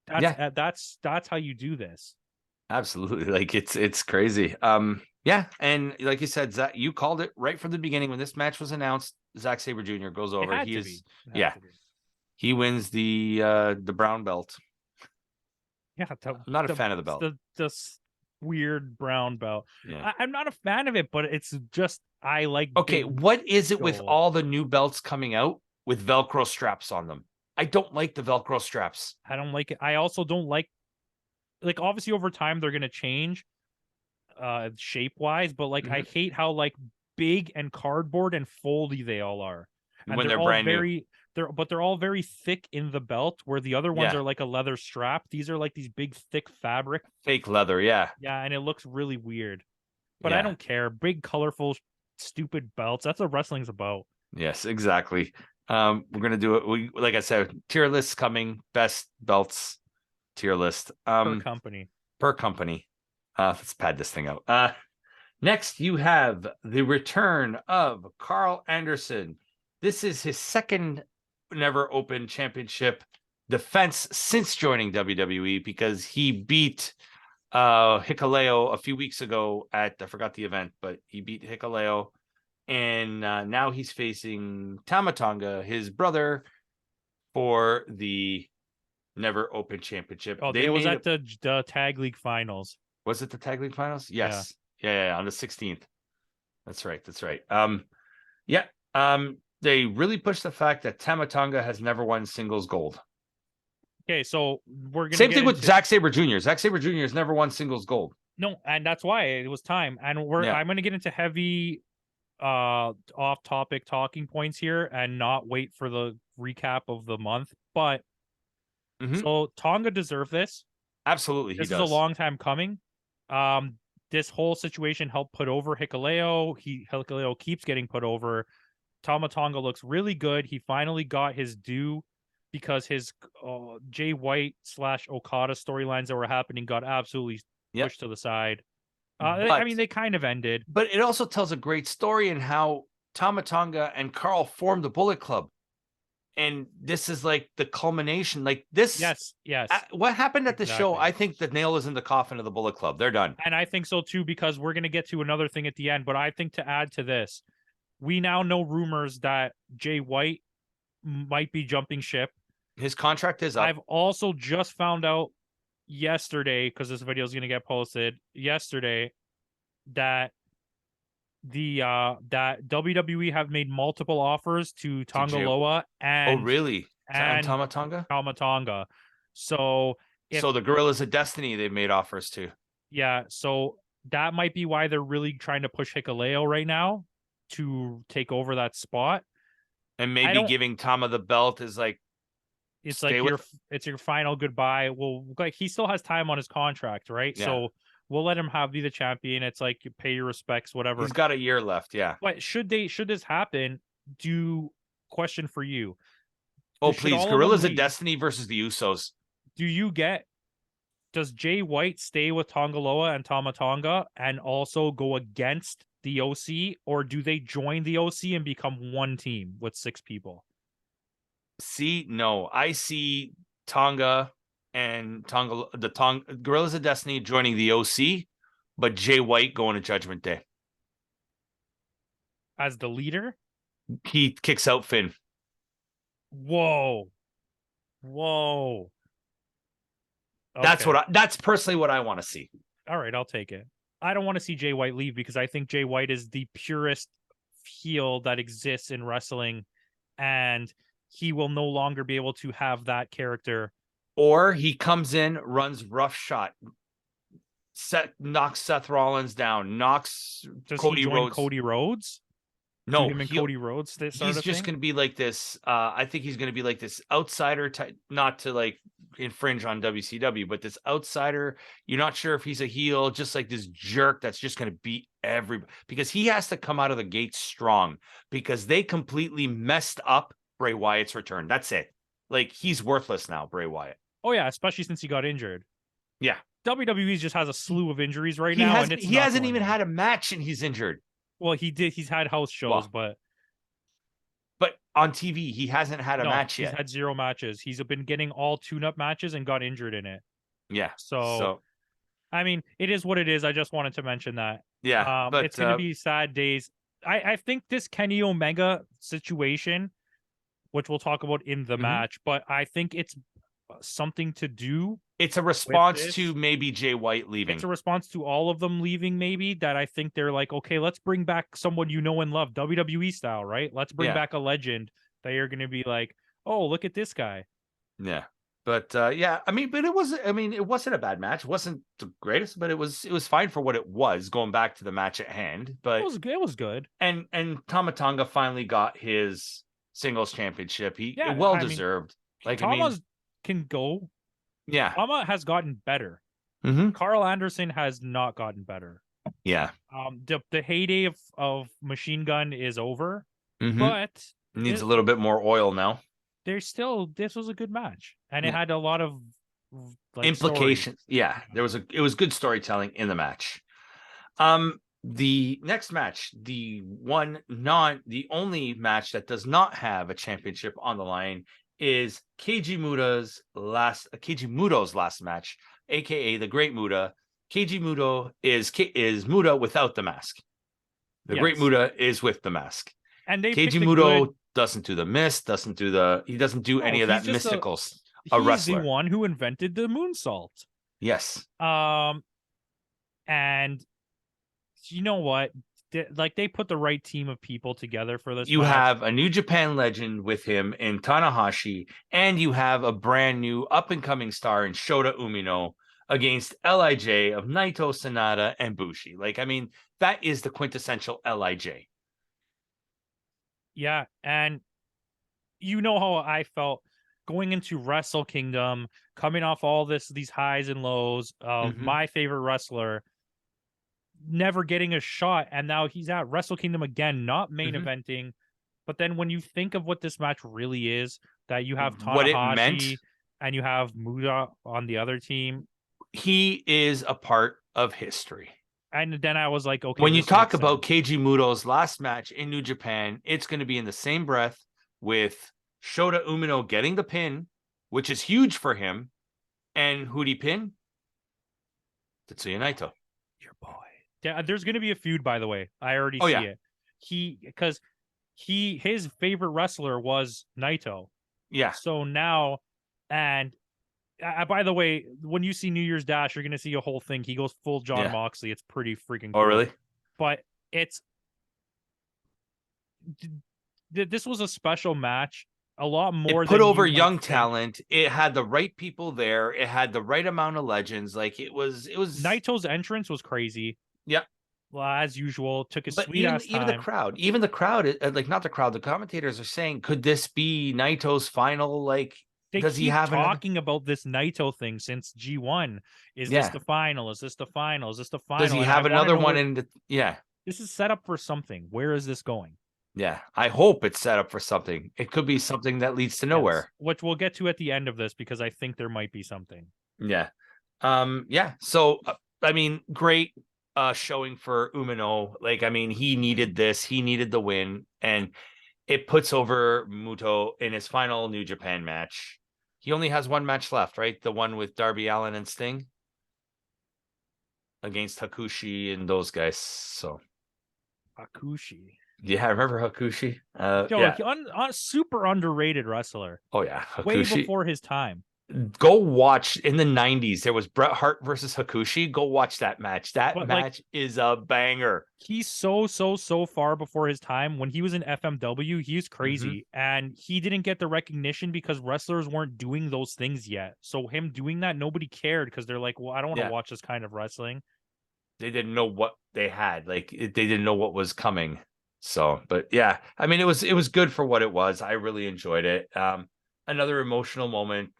That's how you do this. Absolutely. Like it's crazy. Yeah, and like you said, Zach, you called it right from the beginning when this match was announced. Zack Sabre Jr. goes over. He wins the brown belt. Yeah, I'm not a fan of the belt. The weird brown belt. Yeah. I'm not a fan of it, but it's just I like. Okay, what is it with all the new belts coming out with Velcro straps on them? I don't like the Velcro straps. I don't like it. I also don't like obviously over time they're gonna change shape wise, but like I hate how like big and cardboard and foldy they all are. And when they're all brand new. They're all very thick in the belt, where the other ones are like a leather strap. These are like these big thick fabric. Fake leather, yeah. Yeah, and it looks really weird. But I don't care. Big, colorful, stupid belts. That's what wrestling's about. Yes, exactly. We're gonna do it. Like I said, tier lists coming, best belts tier list. Per company. Let's pad this thing out. Next you have the return of Carl Anderson. This is his second Never Open Championship defense since joining WWE, because he beat Hikuleo a few weeks ago at, I forgot the event, but he beat Hikuleo, and now he's facing Tama Tonga, his brother, for the Never Open Championship. Oh, it was at the Tag League Finals. Was it the Tag League Finals? Yes. Yeah, on the 16th. That's right. They really pushed the fact that Tama Tonga has never won singles gold. Okay, so we're gonna same thing with Zack Sabre Jr. Zack Sabre Jr. has never won singles gold. No, and that's why it was time. And I'm gonna get into heavy off-topic talking points here and not wait for the recap of the month. But so Tonga deserved this. Absolutely, this is a long time coming. This whole situation helped put over Hikuleo. Hikuleo keeps getting put over. Tama Tonga looks really good. He finally got his due, because his Jay White / Okada storylines that were happening got absolutely pushed to the side. I mean, they kind of ended. But it also tells a great story in how Tama Tonga and Carl formed the Bullet Club. And this is like the culmination. Like this. Yes. What happened at the show? I think the nail is in the coffin of the Bullet Club. They're done. And I think so too, because we're going to get to another thing at the end. But I think to add to this, we now know rumors that Jay White might be jumping ship. His contract is up. I've also just found out yesterday, because this video is going to get posted yesterday, that that WWE have made multiple offers to Tonga Loa and and Tama Tonga. So the Gorillas of Destiny they've made offers to. Yeah, so that might be why they're really trying to push Hikuleo right now to take over that spot. And maybe giving Tama the belt is like, it's like it's your final goodbye. Well, like he still has time on his contract, right? Yeah. So we'll let him be the champion. It's like you pay your respects, whatever. He's got a year left, yeah. But should this happen, question for you. Oh, please, Gorillas of Destiny versus the Usos. Does Jay White stay with Tonga Loa and Tama Tonga and also go against the OC, or do they join the OC and become one team with 6 people? No, I see Tonga and Gorillas of Destiny joining the OC, but Jay White going to Judgment Day as the leader. He kicks out Finn. Whoa. Okay. That's personally what I want to see. All right, I'll take it. I don't want to see Jay White leave, because I think Jay White is the purest heel that exists in wrestling, and he will no longer be able to have that character. Or he comes in, runs roughshod, knocks Seth Rollins down, knocks Cody Rhodes. Cody Rhodes? No, Cody Rhodes. He's just going to be like this. I think he's going to be like this outsider type, not to like infringe on WCW, but this outsider. You're not sure if he's a heel, just like this jerk that's just going to beat everybody, because he has to come out of the gate strong, because they completely messed up Bray Wyatt's return. That's it. Like, he's worthless now, Bray Wyatt. Oh yeah, especially since he got injured. Yeah. WWE just has a slew of injuries right now, and he hasn't even had a match and he's injured. Well, he's had house shows, but on TV he hasn't had a match yet. He's had 0 matches. He's been getting all tune-up matches and got injured in it. Yeah. So I mean, it is what it is. I just wanted to mention that. Yeah, but it's gonna be sad days. I think this Kenny Omega situation, which we'll talk about in the match, but I think it's something to do. It's a response to maybe Jay White leaving. It's a response to all of them leaving, maybe, that I think they're like, okay, let's bring back someone you know and love, WWE style, right? Let's bring back a legend that you're going to be like, oh, look at this guy. Yeah. But it wasn't a bad match. It wasn't the greatest, but it was fine for what it was, going back to the match at hand. But it was good. And Tama Tonga finally got his singles championship. Deserved. Tama can go. Yeah. Tama has gotten better. Carl Anderson has not gotten better. Yeah. The heyday of Machine Gun is over, but needs a little bit more oil now. This was a good match, and it had a lot of implications. Story. Yeah, it was good storytelling in the match. The next match, the only match that does not have a championship on the line, is Keiji Muto's last match, aka the Great Muta. Keiji Muto is Muta without the mask. The Great Muta is with the mask. And Keiji Muto doesn't do the mist, he doesn't do any of that mystical. He's the one who invented the moonsault. Yes. And you know what? They put the right team of people together for this. You have a New Japan legend with him in Tanahashi, and you have a brand new up and coming star in Shoda Umuno against LIJ of Naito, Sanada, and Bushi. That is the quintessential LIJ. Yeah, and you know how I felt going into Wrestle Kingdom, coming off all these highs and lows of my favorite wrestler, never getting a shot, and now he's at Wrestle Kingdom again, not main eventing. But then when you think of what this match really is, that you have Tanahashi and you have Muta on the other team, he is a part of history. And then I was like, okay. When you talk about Keiji Muto's last match in New Japan, it's going to be in the same breath with Shota Umino getting the pin, which is huge for him. And who'd he pin? Tetsuya Naito. Your boy. Yeah, there's going to be a feud, by the way. I already see it. Because his favorite wrestler was Naito. Yeah. So now, and by the way, when you see New Year's Dash, you're going to see a whole thing. He goes full John Moxley. It's pretty freaking cool. Oh, really? But this was a special match. A lot more. It put over young talent. It had the right people there. It had the right amount of legends. It was Naito's entrance was crazy. Yeah. Well, as usual, took a sweet ass time. Even the crowd, not the crowd, the commentators are saying, could this be Naito's final, does he have talking about this Naito thing since G1? Is this the final? Is this the final? Is this the final? Does he have another one in This is set up for something. Where is this going? Yeah, I hope it's set up for something. It could be something that leads to nowhere. Which we'll get to at the end of this, because I think there might be something. Yeah. So, great showing for Umino. He needed this. He needed the win. And it puts over Muto in his final New Japan match. He only has one match left, right? The one with Darby Allin and Sting against Hakushi and those guys. So Hakushi. Yeah, remember Hakushi? Super underrated wrestler. Oh, yeah. Hakushi. Way before his time. Go watch, in the 90s, there was Bret Hart versus Hakushi. Go watch that match. That match is a banger. He's so far before his time. When he was in FMW, he was crazy. And he didn't get the recognition because wrestlers weren't doing those things yet. So him doing that, nobody cared, because they're like, well, I don't want to watch this kind of wrestling. They didn't know what they had. They didn't know what was coming. So, but yeah, it was good for what it was. I really enjoyed it. Another emotional moment.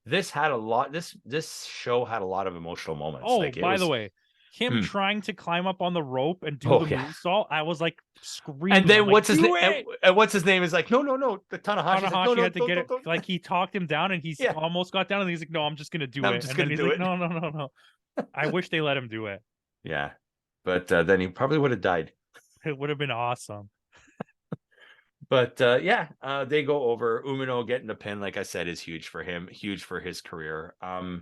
This had a lot. This show had a lot of emotional moments. Oh, by the way, him trying to climb up on the rope and do the moonsault, I was like screaming. And then I'm what's like, his name? And what's his name is like, no. The Tanahashi's like, no, had to get it. Like he talked him down, and he's almost got down, and he's like, no, I'm just gonna do it. And then he's like, no. I wish they let him do it. Yeah, but then he probably would have died. It would have been awesome. But they go over. Umuno getting the pin, like I said, is huge for him, huge for his career. To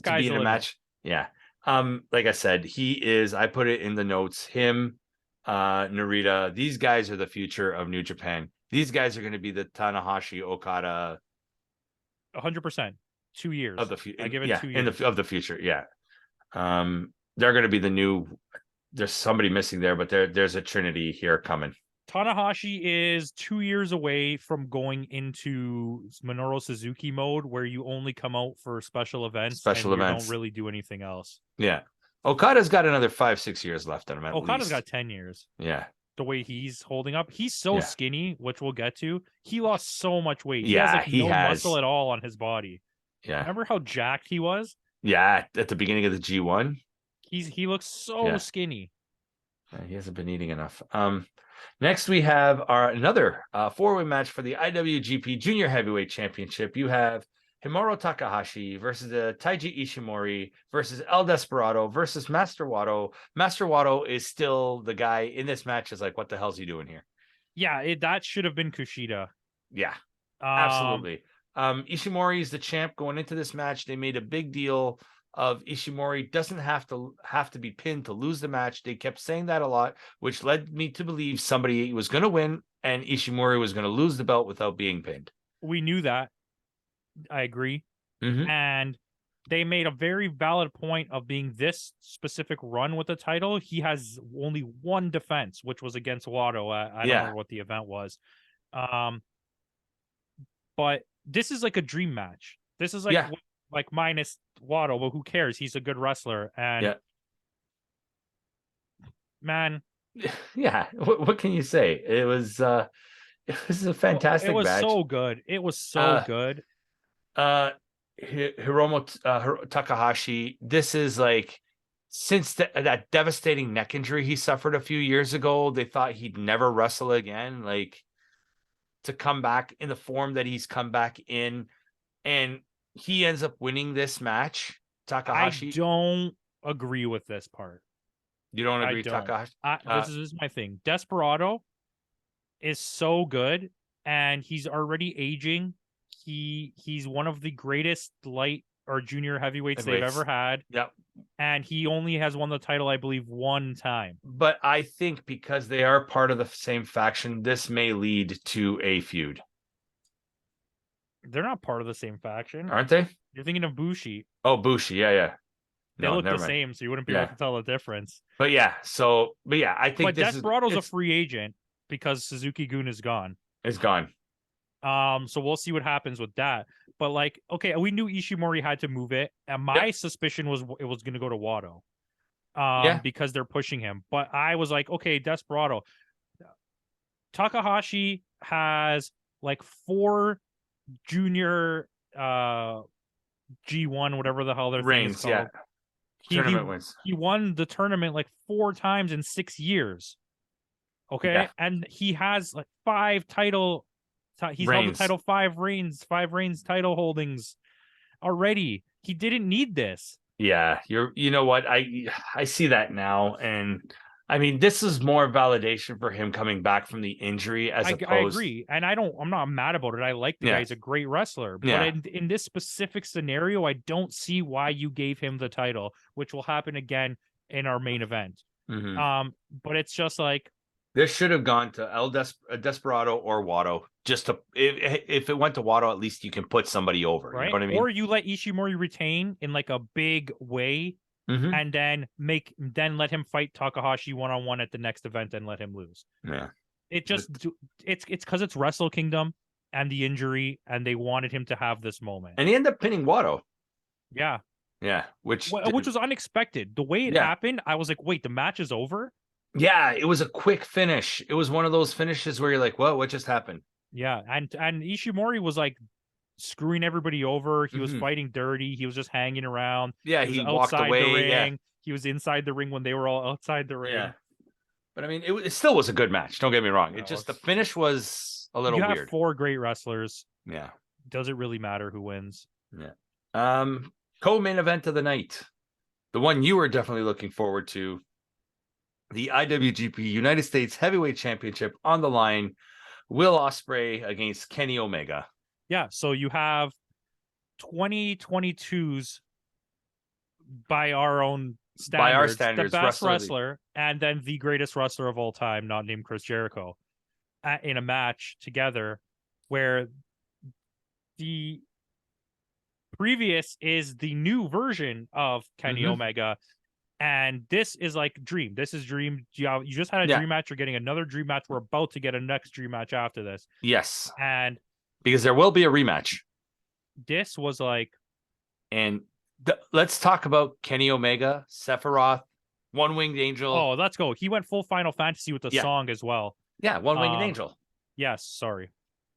be in a match, like I said, he is. I put it in the notes. Him, Narita. These guys are the future of New Japan. These guys are going to be the Tanahashi Okada. 100%. 2 years of the future. I give it 2 years of the future. Yeah. They're going to be the new. There's somebody missing there, but there's a trinity here coming. Tanahashi is 2 years away from going into Minoru Suzuki mode, where you only come out for special events and you don't really do anything else. Yeah. Okada's got another 5-6 years left on him. Okada's got 10 years. Yeah. The way he's holding up. He's so skinny, which we'll get to. He lost so much weight. Yeah, he has muscle at all on his body. Yeah. Remember how jacked he was? Yeah, at the beginning of the G1. He looks so skinny. Yeah, he hasn't been eating enough. Next, we have another four-way match for the IWGP Junior Heavyweight Championship. You have Himuro Takahashi versus Taiji Ishimori versus El Desperado versus Master Wato. Master Wato is still the guy in this match. Is like, what the hell's he doing here? Yeah, that should have been Kushida. Yeah, absolutely. Ishimori is the champ going into this match. They made a big deal of Ishimori doesn't have to be pinned to lose the match. They kept saying that a lot, which led me to believe somebody was going to win and Ishimori was going to lose the belt without being pinned. We knew that. I agree. Mm-hmm. And they made a very valid point of being this specific run with the title. He has only one defense, which was against Wato. I don't remember what the event was. But this is like a dream match. This is like minus Wato, but who cares? He's a good wrestler. And man. Yeah. What can you say? It was a fantastic match. It was so good. It was so good. Hiromu Takahashi, this is like, since that devastating neck injury he suffered a few years ago, they thought he'd never wrestle again. Like, to come back in the form that he's come back in, and he ends up winning this match. Takahashi, I don't agree with this part. You don't agree, Takahashi? This is my thing. Desperado is so good, and he's already aging. He's one of the greatest light or junior heavyweights they've ever had. Yep. And he only has won the title, I believe, one time. But I think because they are part of the same faction, this may lead to a feud. They're not part of the same faction. Aren't they? You're thinking of Bushi. Oh, Bushi. Yeah. They look the same, so you wouldn't be able to tell the difference. But yeah, I think Desperado's a free agent because Suzuki-gun is gone. It's gone. So we'll see what happens with that. But like, okay, we knew Ishimori had to move it, and my suspicion was it was going to go to Wato, because they're pushing him. But I was like, okay, Desperado. Takahashi has like 4 junior G1, whatever the hell their reigns. Thing is called. Tournament wins. He won the tournament like 4 times in 6 years. Okay, and he has like 5 title. He's held the title 5 reigns title holdings already. He didn't need this. Yeah, you know what? I see that now, and I mean, this is more validation for him coming back from the injury I agree, and I'm not mad about it. I like the guy; he's a great wrestler. But in this specific scenario, I don't see why you gave him the title, which will happen again in our main event. Mm-hmm. But it's just like, this should have gone to El Desperado or Wato. Just to, if it went to Wato, at least you can put somebody over. Right? You know what I mean? Or you let Ishimori retain in like a big way, and then let him fight Takahashi 1-on-1 at the next event and let him lose. Yeah. It's because it's Wrestle Kingdom and the injury, and they wanted him to have this moment. And he ended up pinning Wato. Yeah. Yeah. Which was unexpected. The way it happened, I was like, wait, the match is over? Yeah, it was a quick finish. It was one of those finishes where you're like, "What just happened?" Yeah, and Ishimori was like screwing everybody over. He was Mhm. fighting dirty. He was just hanging around. Yeah, He was he walked outside the away. Yeah, ring. He was inside the ring when they were all outside the ring. yeah. But I mean, it still was a good match. Don't get me wrong. It No, just the finish was a little you have weird. 4 great wrestlers. Yeah. Does it really matter who wins? Yeah. Co-main event of the night. The one you were definitely looking forward to. The IWGP United States Heavyweight Championship on the line. Will Osprey against Kenny Omega. Yeah, so you have 2022's by our own standards, By our standards, the best wrestler wrestler and then the greatest wrestler of all time, not named Chris Jericho, in a match together where the previous is the new version of Kenny Omega. And this is like Dream. This is Dream. You just had a Dream match. You're getting another Dream match. We're about to get a next Dream match after this. Yes. And because there will be a rematch. This was like... And let's talk about Kenny Omega, Sephiroth, One Winged Angel. Oh, let's go. He went full Final Fantasy with the song as well. Yeah, One Winged Angel. Yes, sorry.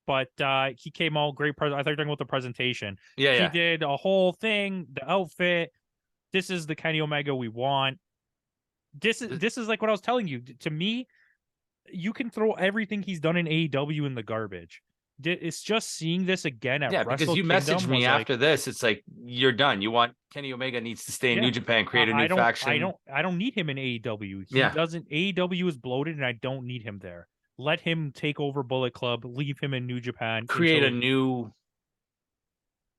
But he came out great. I thought you were talking about the presentation. Yeah, he did a whole thing, the outfit. This is the Kenny Omega we want. This is like what I was telling you. To me, you can throw everything he's done in AEW in the garbage. It's just seeing this again at Wrestle because you Kingdom messaged me after this. It's like you're done. You want Kenny Omega needs to stay in New Japan, create a new faction. I don't need him in AEW. He doesn't. AEW is bloated, and I don't need him there. Let him take over Bullet Club. Leave him in New Japan. Create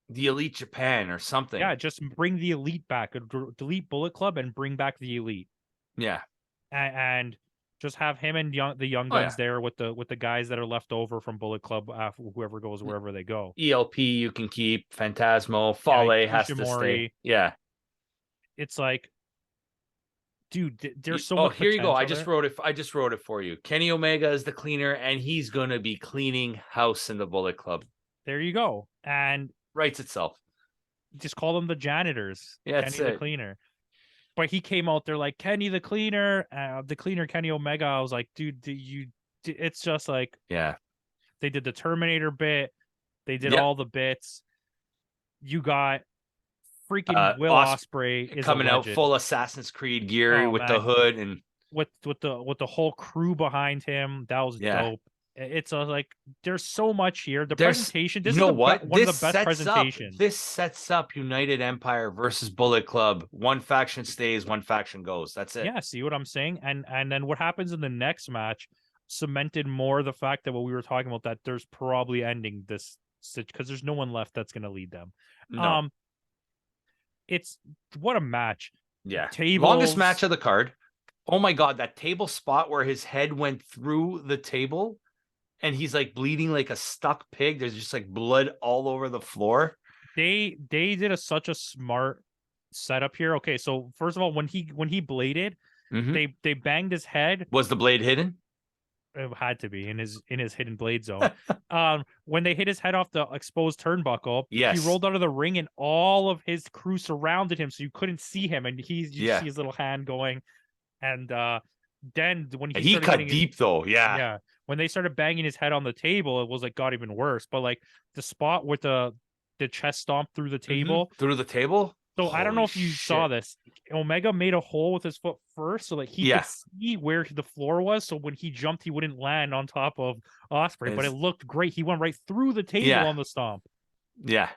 the Elite Japan or something. Yeah, just bring the Elite back. Delete Bullet Club and bring back the Elite. Yeah, and just have him and the young guns there with the guys that are left over from Bullet Club. Whoever goes wherever they go. ELP you can keep. Phantasmo, Fale has to stay. Yeah, it's like, dude, there's so much. Here you go. I just wrote it for you. Kenny Omega is the cleaner, and he's gonna be cleaning house in the Bullet Club. There you go. And writes itself. Just call them the janitors. Yeah, Kenny the cleaner. But he came out there like Kenny the cleaner, Kenny Omega. I was like, dude, it's just like, yeah. They did the Terminator bit. They did all the bits. You got freaking Will Osprey is coming out full Assassin's Creed gear with the hood and with the whole crew behind him. That was dope. It's like there's so much here. The presentation. This is one of the best presentations. This sets up United Empire versus Bullet Club. One faction stays, one faction goes. That's it. Yeah, see what I'm saying? And then what happens in the next match cemented more the fact that what we were talking about, that there's probably ending this because there's no one left that's going to lead them. No. It's what a match. Yeah. Tables. Longest match of the card. Oh my God, that table spot where his head went through the table. And he's like bleeding like a stuck pig. There's just like blood all over the floor. They did such a smart setup here. Okay, so first of all, when he bladed, they banged his head. Was the blade hidden? It had to be in his hidden blade zone. When they hit his head off the exposed turnbuckle, he rolled out of the ring and all of his crew surrounded him, so you couldn't see him, and you see his little hand going. And then when he cut deep though, yeah. When they started banging his head on the table, it was like got even worse. But like the spot with the chest stomp through the table, So I don't know if you saw this. Omega made a hole with his foot first, so that he could see where the floor was. So when he jumped, he wouldn't land on top of Osprey. But it looked great. He went right through the table on the stomp. Yeah,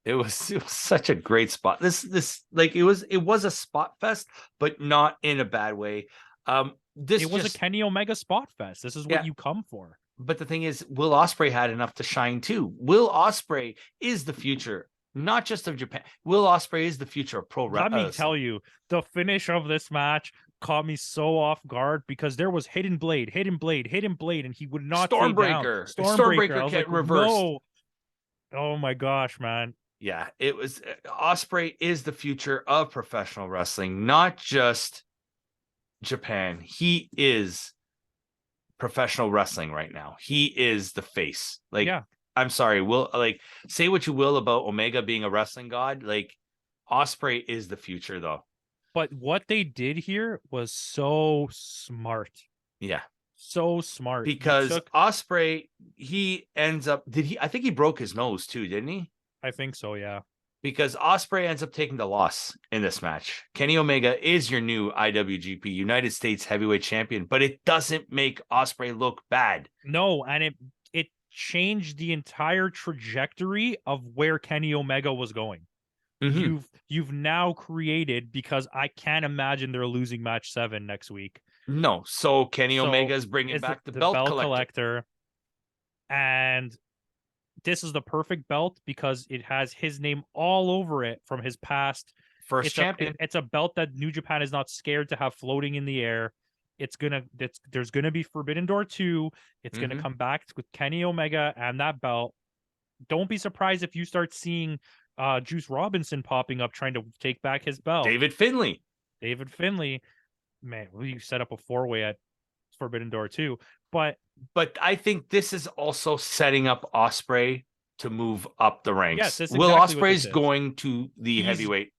it was such a great spot. This like it was a spot fest, but not in a bad way. It was a Kenny Omega spot fest. This is what you come for. But the thing is, Will Osprey had enough to shine too. Will Osprey is the future, not just of Japan. Will Osprey is the future of pro wrestling. Let me tell you, the finish of this match caught me so off guard because there was hidden blade, and he would not Stormbreaker. Stormbreaker can't reverse. No. Oh my gosh, man. Yeah, it was Osprey is the future of professional wrestling, not just Japan. He is professional wrestling right now. He is the face. Like, I'm sorry, say what you will about Omega being a wrestling god. Like, Osprey is the future, though. But what they did here was so smart. Yeah, so smart. Because Osprey, he ends up. I think he broke his nose too, didn't he? I think so, yeah. Because Osprey ends up taking the loss in this match. Kenny Omega is your new IWGP United States Heavyweight Champion, but it doesn't make Osprey look bad. No, and it changed the entire trajectory of where Kenny Omega was going. Mm-hmm. You've now created, because I can't imagine they're losing match 7 next week. No, so Kenny Omega is bringing back the belt collector. And this is the perfect belt because it has his name all over it from his past. First champion. It's a belt that New Japan is not scared to have floating in the air. There's gonna be Forbidden Door 2. It's gonna come back with Kenny Omega and that belt. Don't be surprised if you start seeing Juice Robinson popping up trying to take back his belt. David Finlay, man, you set up a 4-way at Forbidden Door 2. But I think this is also setting up Osprey to move up the ranks. Yes, that's Will exactly Osprey's going to the heavyweight,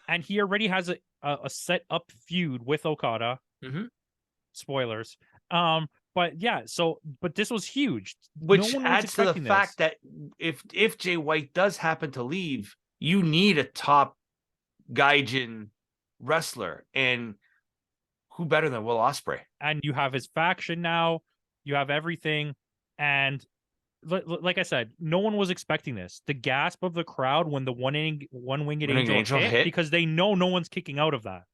and he already has a set up feud with Okada. Spoilers. But yeah, but this was huge, which adds to the fact that if Jay White does happen to leave, you need a top Gaijin wrestler, and who better than Will Osprey? And you have his faction now. You have everything, and like I said, no one was expecting this. The gasp of the crowd when the one-winged angel hit, because they know no one's kicking out of that.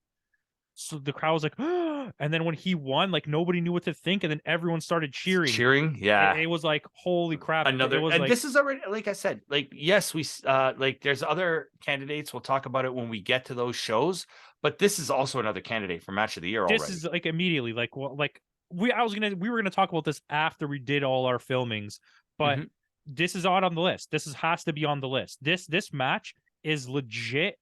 So the crowd was like, and then when he won, like nobody knew what to think, and then everyone started cheering. Yeah, it was like, holy crap! And this is already, like I said, like yes, we like there's other candidates. We'll talk about it when we get to those shows, but this is also another candidate for match of the year. This is like immediately, like, well, like we were gonna talk about this after we did all our filmings, but this is on the list. This has to be on the list. This match is legit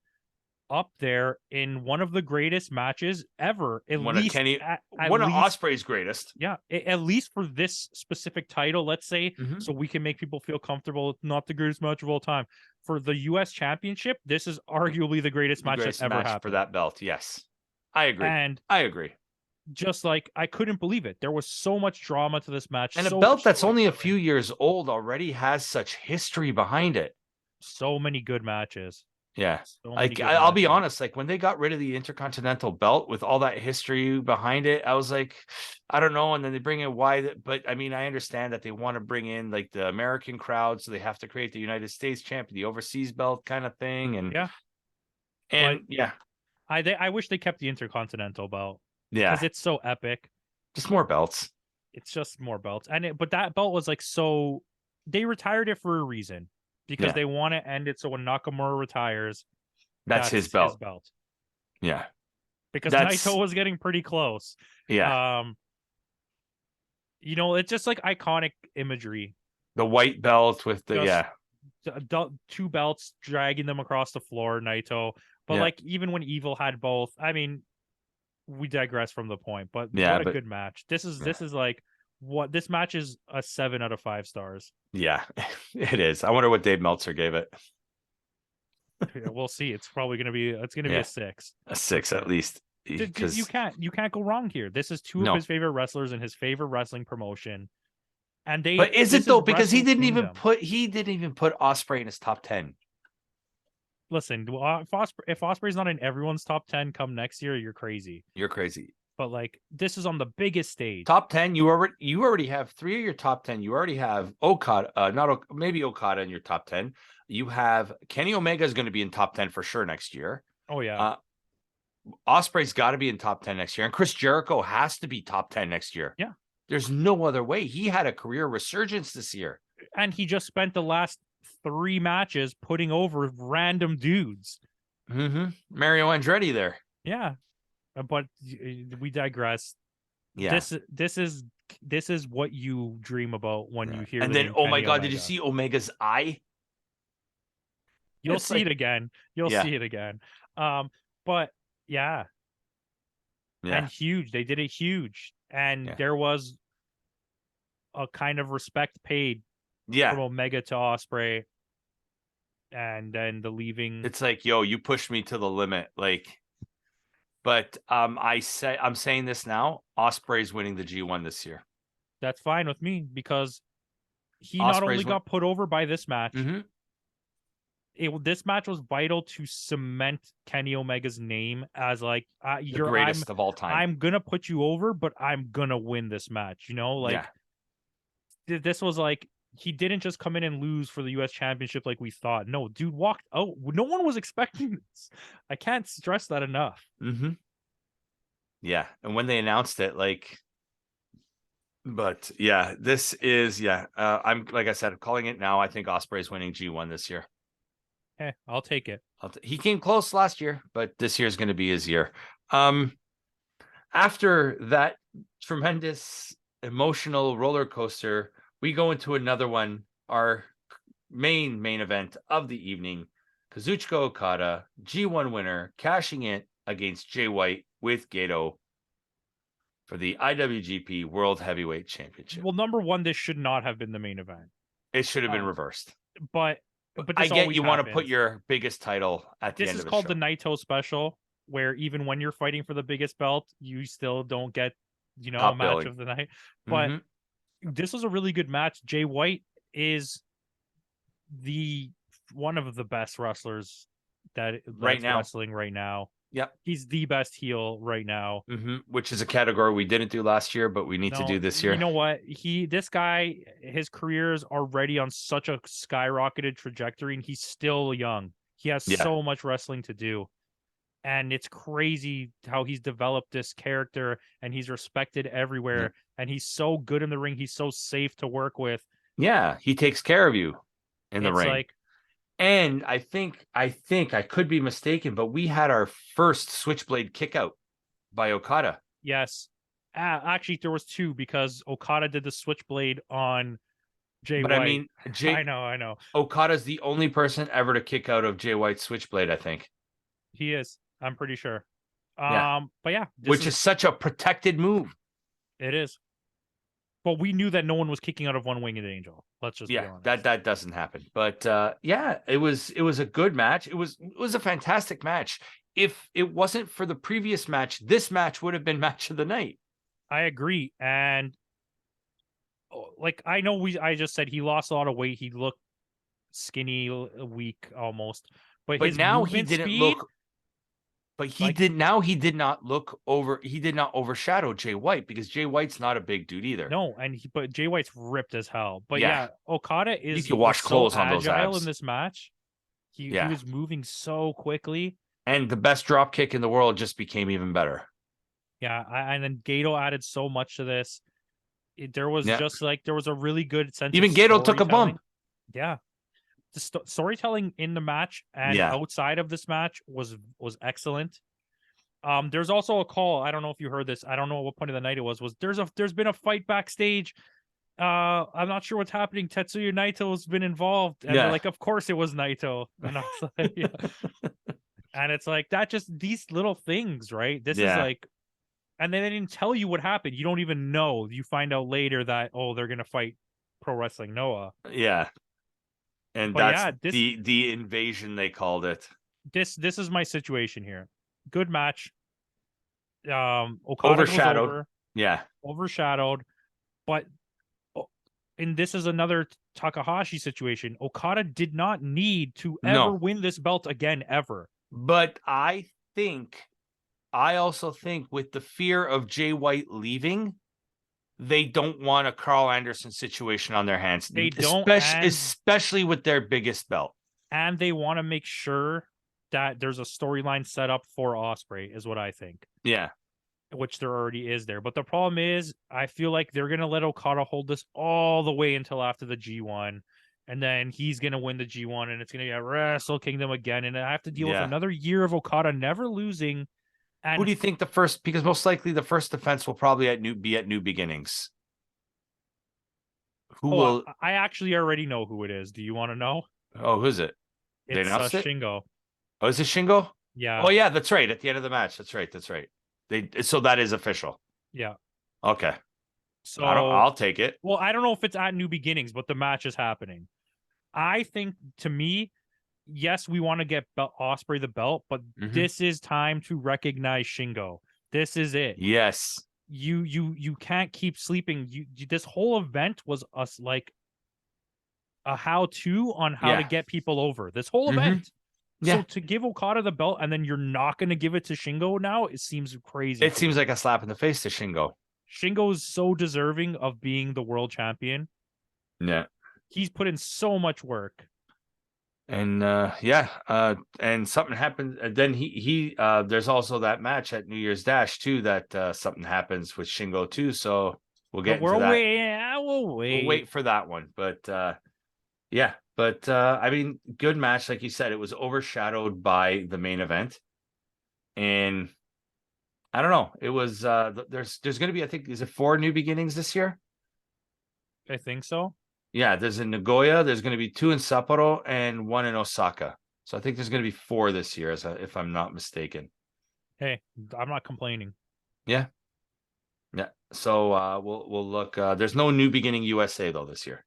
up there in one of the greatest matches ever. One of Osprey's greatest. Yeah, at least for this specific title, let's say, so we can make people feel comfortable. It's not the greatest match of all time. For the U.S. Championship, this is arguably the greatest match that's ever happened for that belt. Yes, I agree. And I agree. Just like, I couldn't believe it. There was so much drama to this match. And a belt that's only a few years old already has such history behind it. So many good matches. Yeah. Like, I'll be honest, like when they got rid of the Intercontinental belt with all that history behind it, I was like, I don't know. And then they bring in but I mean, I understand that they want to bring in like the American crowd. So they have to create the United States champion, the overseas belt kind of thing. And I wish they kept the Intercontinental belt. Yeah, because it's so epic. Just more belts. It's just more belts, but that belt was like so. They retired it for a reason, because they want to end it so when Nakamura retires, that's his belt. Yeah, because Naito was getting pretty close. Yeah, it's just like iconic imagery. The white belt with the two belts dragging them across the floor, Naito. But like even when Evil had both, I mean. We digress from the point, but what a good match. This is like this match is a 7 out of 5 stars. Yeah, it is. I wonder what Dave Meltzer gave it. We'll see. It's probably going to be a 6. A 6 at least. Because you can't go wrong here. This is two of his favorite wrestlers in his favorite wrestling promotion. And But is it though? Because he didn't even put Osprey in his top 10. Listen, if Osprey's not in everyone's top 10 come next year, you're crazy. You're crazy. But like, this is on the biggest stage. Top 10, you already have 3 of your top 10. You already have Okada, maybe Okada in your top 10. You have Kenny Omega is going to be in top 10 for sure next year. Oh yeah. Osprey's got to be in top 10 next year, and Chris Jericho has to be top 10 next year. Yeah. There's no other way. He had a career resurgence this year. And he just spent the last 3 matches putting over random dudes. Mario Andretti there. Yeah, but we digress. Yeah, this is what you dream about when you hear. And then, oh my God, did you see Omega's eye? You'll see it again. You'll see it again. But yeah, and huge. They did it huge, and there was a kind of respect paid. Yeah, from Omega to Osprey, and then the leaving. It's like, yo, you pushed me to the limit, like. But I'm saying this now. Osprey's winning the G1 this year. That's fine with me because he not only got put over by this match, this match was vital to cement Kenny Omega's name as like The greatest of all time. I'm gonna put you over, but I'm gonna win this match. You know, like this was like he didn't just come in and lose for the U.S. Championship like we thought. No, dude walked out. No one was expecting this. I can't stress that enough. Mm-hmm. Yeah, and when they announced it, like, but yeah, this is I'm like I said, calling it now. I think Osprey's winning G1 this year. Hey, I'll take it. He came close last year, but this year's going to be his year. After that tremendous emotional roller coaster, we go into another one, our main event of the evening. Kazuchika Okada, G1 winner, cashing in against Jay White with Gato for the IWGP World Heavyweight Championship. Well, number one, this should not have been the main event. It should have been reversed. But I get you want to put your biggest title at the end of the show. This is called the Naito special, where even when you're fighting for the biggest belt, you still don't get, a match of the night. But this was a really good match. Jay White is one of the best wrestlers that's wrestling right now. Yep. He's the best heel right now. Which is a category we didn't do last year, but we need to do this year. You know what? This guy, his career is already on such a skyrocketed trajectory, and he's still young. He has so much wrestling to do. And it's crazy how he's developed this character, and he's respected everywhere. And he's so good in the ring. He's so safe to work with. Yeah, he takes care of you in the ring. And I think I could be mistaken, but we had our first Switchblade kickout by Okada. Yes. Actually, there was two, because Okada did the Switchblade on Jay White. But I mean, I know. Okada's the only person ever to kick out of Jay White's Switchblade, I think. He is. I'm pretty sure. But yeah. Which is such a protected move. It is. But we knew that no one was kicking out of One Winged Angel. Let's just be honest. that doesn't happen. But it was a good match. It was a fantastic match. If it wasn't for the previous match, this match would have been match of the night. I agree. And like, I just said he lost a lot of weight. He looked skinny, weak almost. But his now he movement didn't speed, look. But he did not overshadow Jay White, because Jay White's not a big dude either. No, but Jay White's ripped as hell. But Okada is you can wash clothes on those abs in this match. He was moving so quickly. And the best drop kick in the world just became even better. Yeah, and then Gato added so much to this. There was a really good sense. Even Gato took a bump. Yeah. The storytelling in the match and outside of this match was excellent. There's also a call. I don't know if you heard this. I don't know what point of the night it was. There's been a fight backstage. I'm not sure what's happening. Tetsuya Naito's been involved. And they're like, of course it was Naito. And I was like, and it's like that. Just these little things, right? This is like, and then they didn't tell you what happened. You don't even know. You find out later that they're gonna fight Pro Wrestling Noah. Yeah. And that's the invasion, they called it. This is my situation here. Good match. Okada overshadowed. Overshadowed. But and this is another Takahashi situation. Okada did not need to ever win this belt again, ever. But I also think with the fear of Jay White leaving, they don't want a Carl Anderson situation on their hands. They don't, especially with their biggest belt. And they want to make sure that there's a storyline set up for Osprey, is what I think. Yeah. Which there already is there. But the problem is, I feel like they're going to let Okada hold this all the way until after the G1. And then he's going to win the G1, and it's going to be at Wrestle Kingdom again. And I have to deal with another year of Okada never losing. And who do you think because most likely the first defense will probably be at New Beginnings. I actually already know who it is. Do you want to know? Oh, who's it? It's Shingo. Oh, is it Shingo? Yeah. Oh, yeah, that's right. At the end of the match. That's right. So that is official. Yeah. Okay. So I'll take it. Well, I don't know if it's at New Beginnings, but the match is happening. I think, to me, yes, we want to get Osprey the belt, but this is time to recognize Shingo. This is it. Yes. You can't keep sleeping. This whole event was us like a how-to on how to get people over this whole event. Yeah. So to give Okada the belt and then you're not going to give it to Shingo now, it seems crazy. It seems like a slap in the face to Shingo. Shingo is so deserving of being the world champion. Yeah. He's put in so much work. And and something happened. Then he there's also that match at New Year's Dash too that something happens with Shingo too. So we'll get into that. We'll wait for that one. But yeah, but I mean, good match, like you said. It was overshadowed by the main event, and I don't know. It was there's going to be, I think, is it 4 new beginnings this year? I think so. Yeah, there's in Nagoya, there's going to be 2 in Sapporo and 1 in Osaka. So I think there's going to be 4 this year, if I'm not mistaken. Hey, I'm not complaining. Yeah. So we'll look. There's no New Beginning USA though this year.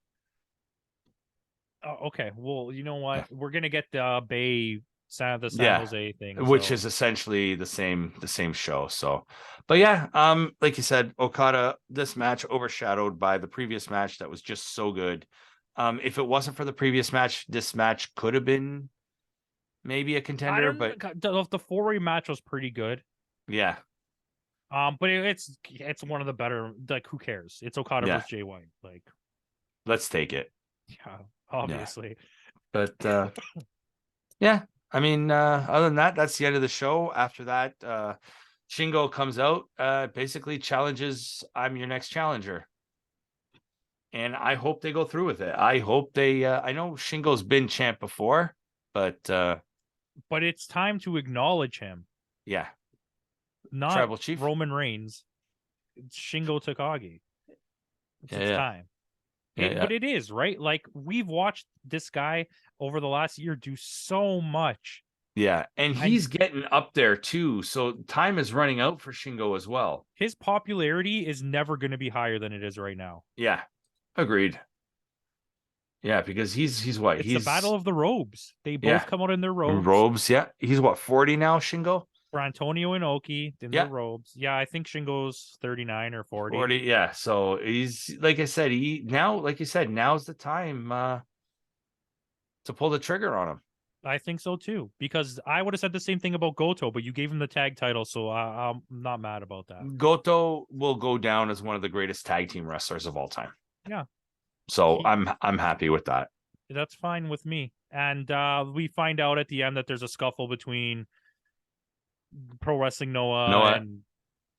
Oh, okay. Well, you know what? Yeah. We're gonna get the San Jose thing, which is essentially the same show. So, but yeah, like you said, Okada, this match overshadowed by the previous match that was just so good. If it wasn't for the previous match, this match could have been maybe a contender. But the 4-way match was pretty good. Yeah. But it's one of the better. Like, who cares? It's Okada versus Jay White. Like, let's take it. Yeah, obviously. Yeah. But yeah. I mean, other than that, that's the end of the show. After that, Shingo comes out, basically challenges, I'm your next challenger. And I hope they go through with it. I hope they, I know Shingo's been champ before, but it's time to acknowledge him. Yeah. Not Tribal Chief Roman Reigns. It's Shingo Takagi. It's time. But it is, right? Like, we've watched this guy over the last year do so much. Yeah, and he's getting up there too. So time is running out for Shingo as well. His popularity is never going to be higher than it is right now. Yeah, agreed. Yeah, because he's what? It's the Battle of the Robes. They both come out in their robes. Yeah. He's what, 40 now, Shingo? For Antonio Inoki in the robes. Yeah, I think Shingo's 39 or 40. 40, yeah. So he's, like I said, like you said, now's the time to pull the trigger on him. I think so too, because I would have said the same thing about Goto, but you gave him the tag title, so I'm not mad about that. Goto will go down as one of the greatest tag team wrestlers of all time. Yeah. So I'm happy with that. That's fine with me. And we find out at the end that there's a scuffle between Pro Wrestling Noah and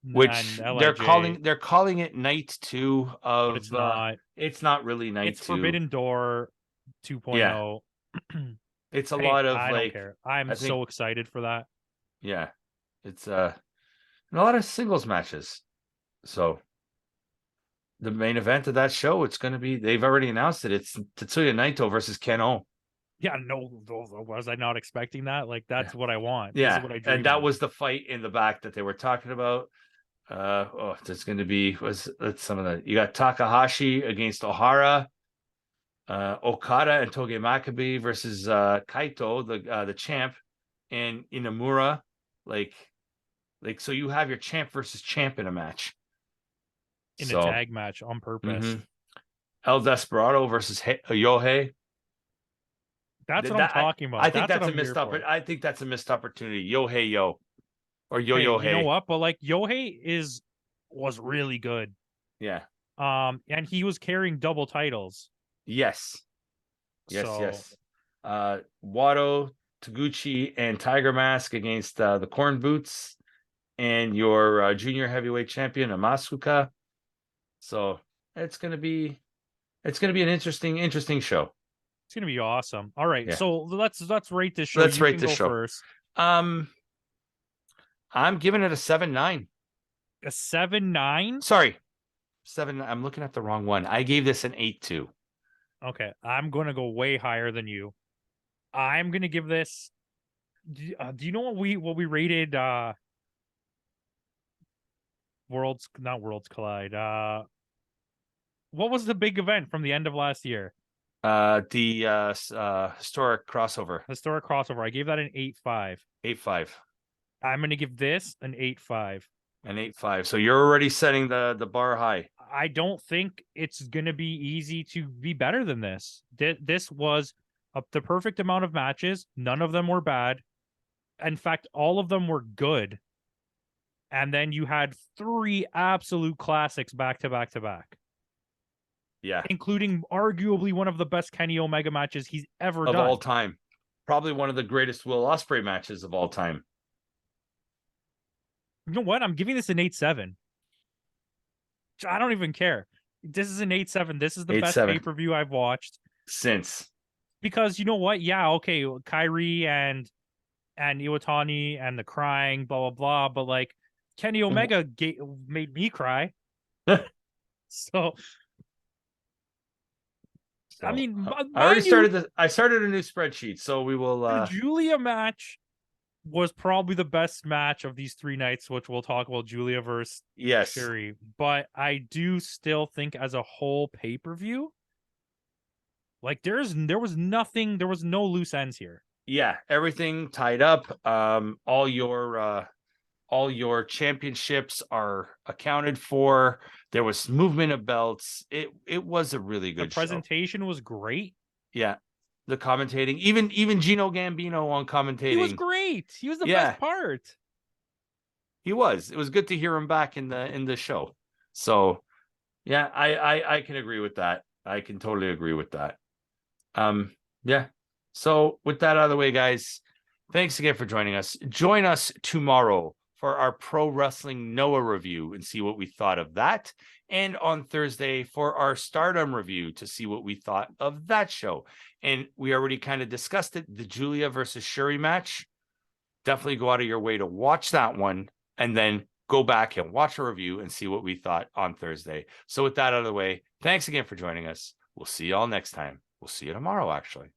they're calling it night 2 of, but it's not really night 2. It's Forbidden Door 2.0. Yeah. It's a lot of, I like, don't care. I'm so excited for that. Yeah. It's a lot of singles matches. So the main event of that show, it's going to be, they've already announced it. It's Tetsuya Naito versus Ken-O. Yeah, no, was I not expecting that? Like, that's what I want. Yeah, this is what I dream and that of. was the fight in the back that they were talking about. There's going to be, some of the, you got Takahashi against Ohara, Okada and Toge Makabe versus Kaito, the champ, and Inamura. Like, so you have your champ versus champ in a match. A tag match on purpose. El Desperado versus Yohei. That's what I'm talking about. I think that's a missed opportunity. I think that's a missed opportunity. Yohei Yo. Or Yohei. You know what? But like, Yohei was really good. Yeah. And he was carrying double titles. Yes. Wado, Taguchi, and Tiger Mask against the Corn Boots and your junior heavyweight champion Amasuka. So it's gonna be an interesting show. It's gonna be awesome. All right, so let's rate this show. Let's rate this show first. I'm giving it a 7.9. A 7.9? Sorry, 7. I'm looking at the wrong one. I gave this an 8.2. Okay, I'm gonna go way higher than you. I'm gonna give this. Do you know what we rated? Worlds Collide. What was the big event from the end of last year? The historic crossover. I gave that an 8.5. 8.5. I'm gonna give this an 8.5. An 8.5. So you're already setting the bar high. I don't think it's going to be easy to be better than this. This was the perfect amount of matches. None of them were bad. In fact, all of them were good. And then you had 3 absolute classics back to back to back. Yeah. Including arguably one of the best Kenny Omega matches he's ever Of done. all time. Probably one of the greatest Will Osprey matches of all time. You know what? I'm giving this an 8-7. I don't even care. This is an 8-7. This is the best 8-7. pay-per-view I've watched. Since. Because you know what? Yeah, okay, Kyrie and Iwatani and the crying, blah, blah, blah. But like Kenny Omega made me cry. So I mean, I already started I started a new spreadsheet, so we will the Julia match was probably the best match of these 3 nights, which we'll talk about Julia versus Shuri. But I do still think as a whole pay-per-view, like there was no loose ends here. Yeah, everything tied up. All your championships are accounted for. There was movement of belts. It was a really good show. The presentation was great. Yeah. The commentating, even Gino Gambino on commentating. He was great. He was the best part. He was. It was good to hear him back in the show. So yeah, I can agree with that. I can totally agree with that. Yeah. So with that out of the way, guys, thanks again for joining us. Join us tomorrow for our Pro Wrestling Noah review and see what we thought of that. And on Thursday for our Stardom review to see what we thought of that show. And we already kind of discussed it, the Julia versus Shuri match. Definitely go out of your way to watch that one and then go back and watch a review and see what we thought on Thursday. So with that out of the way, thanks again for joining us. We'll see you all next time. We'll see you tomorrow, actually.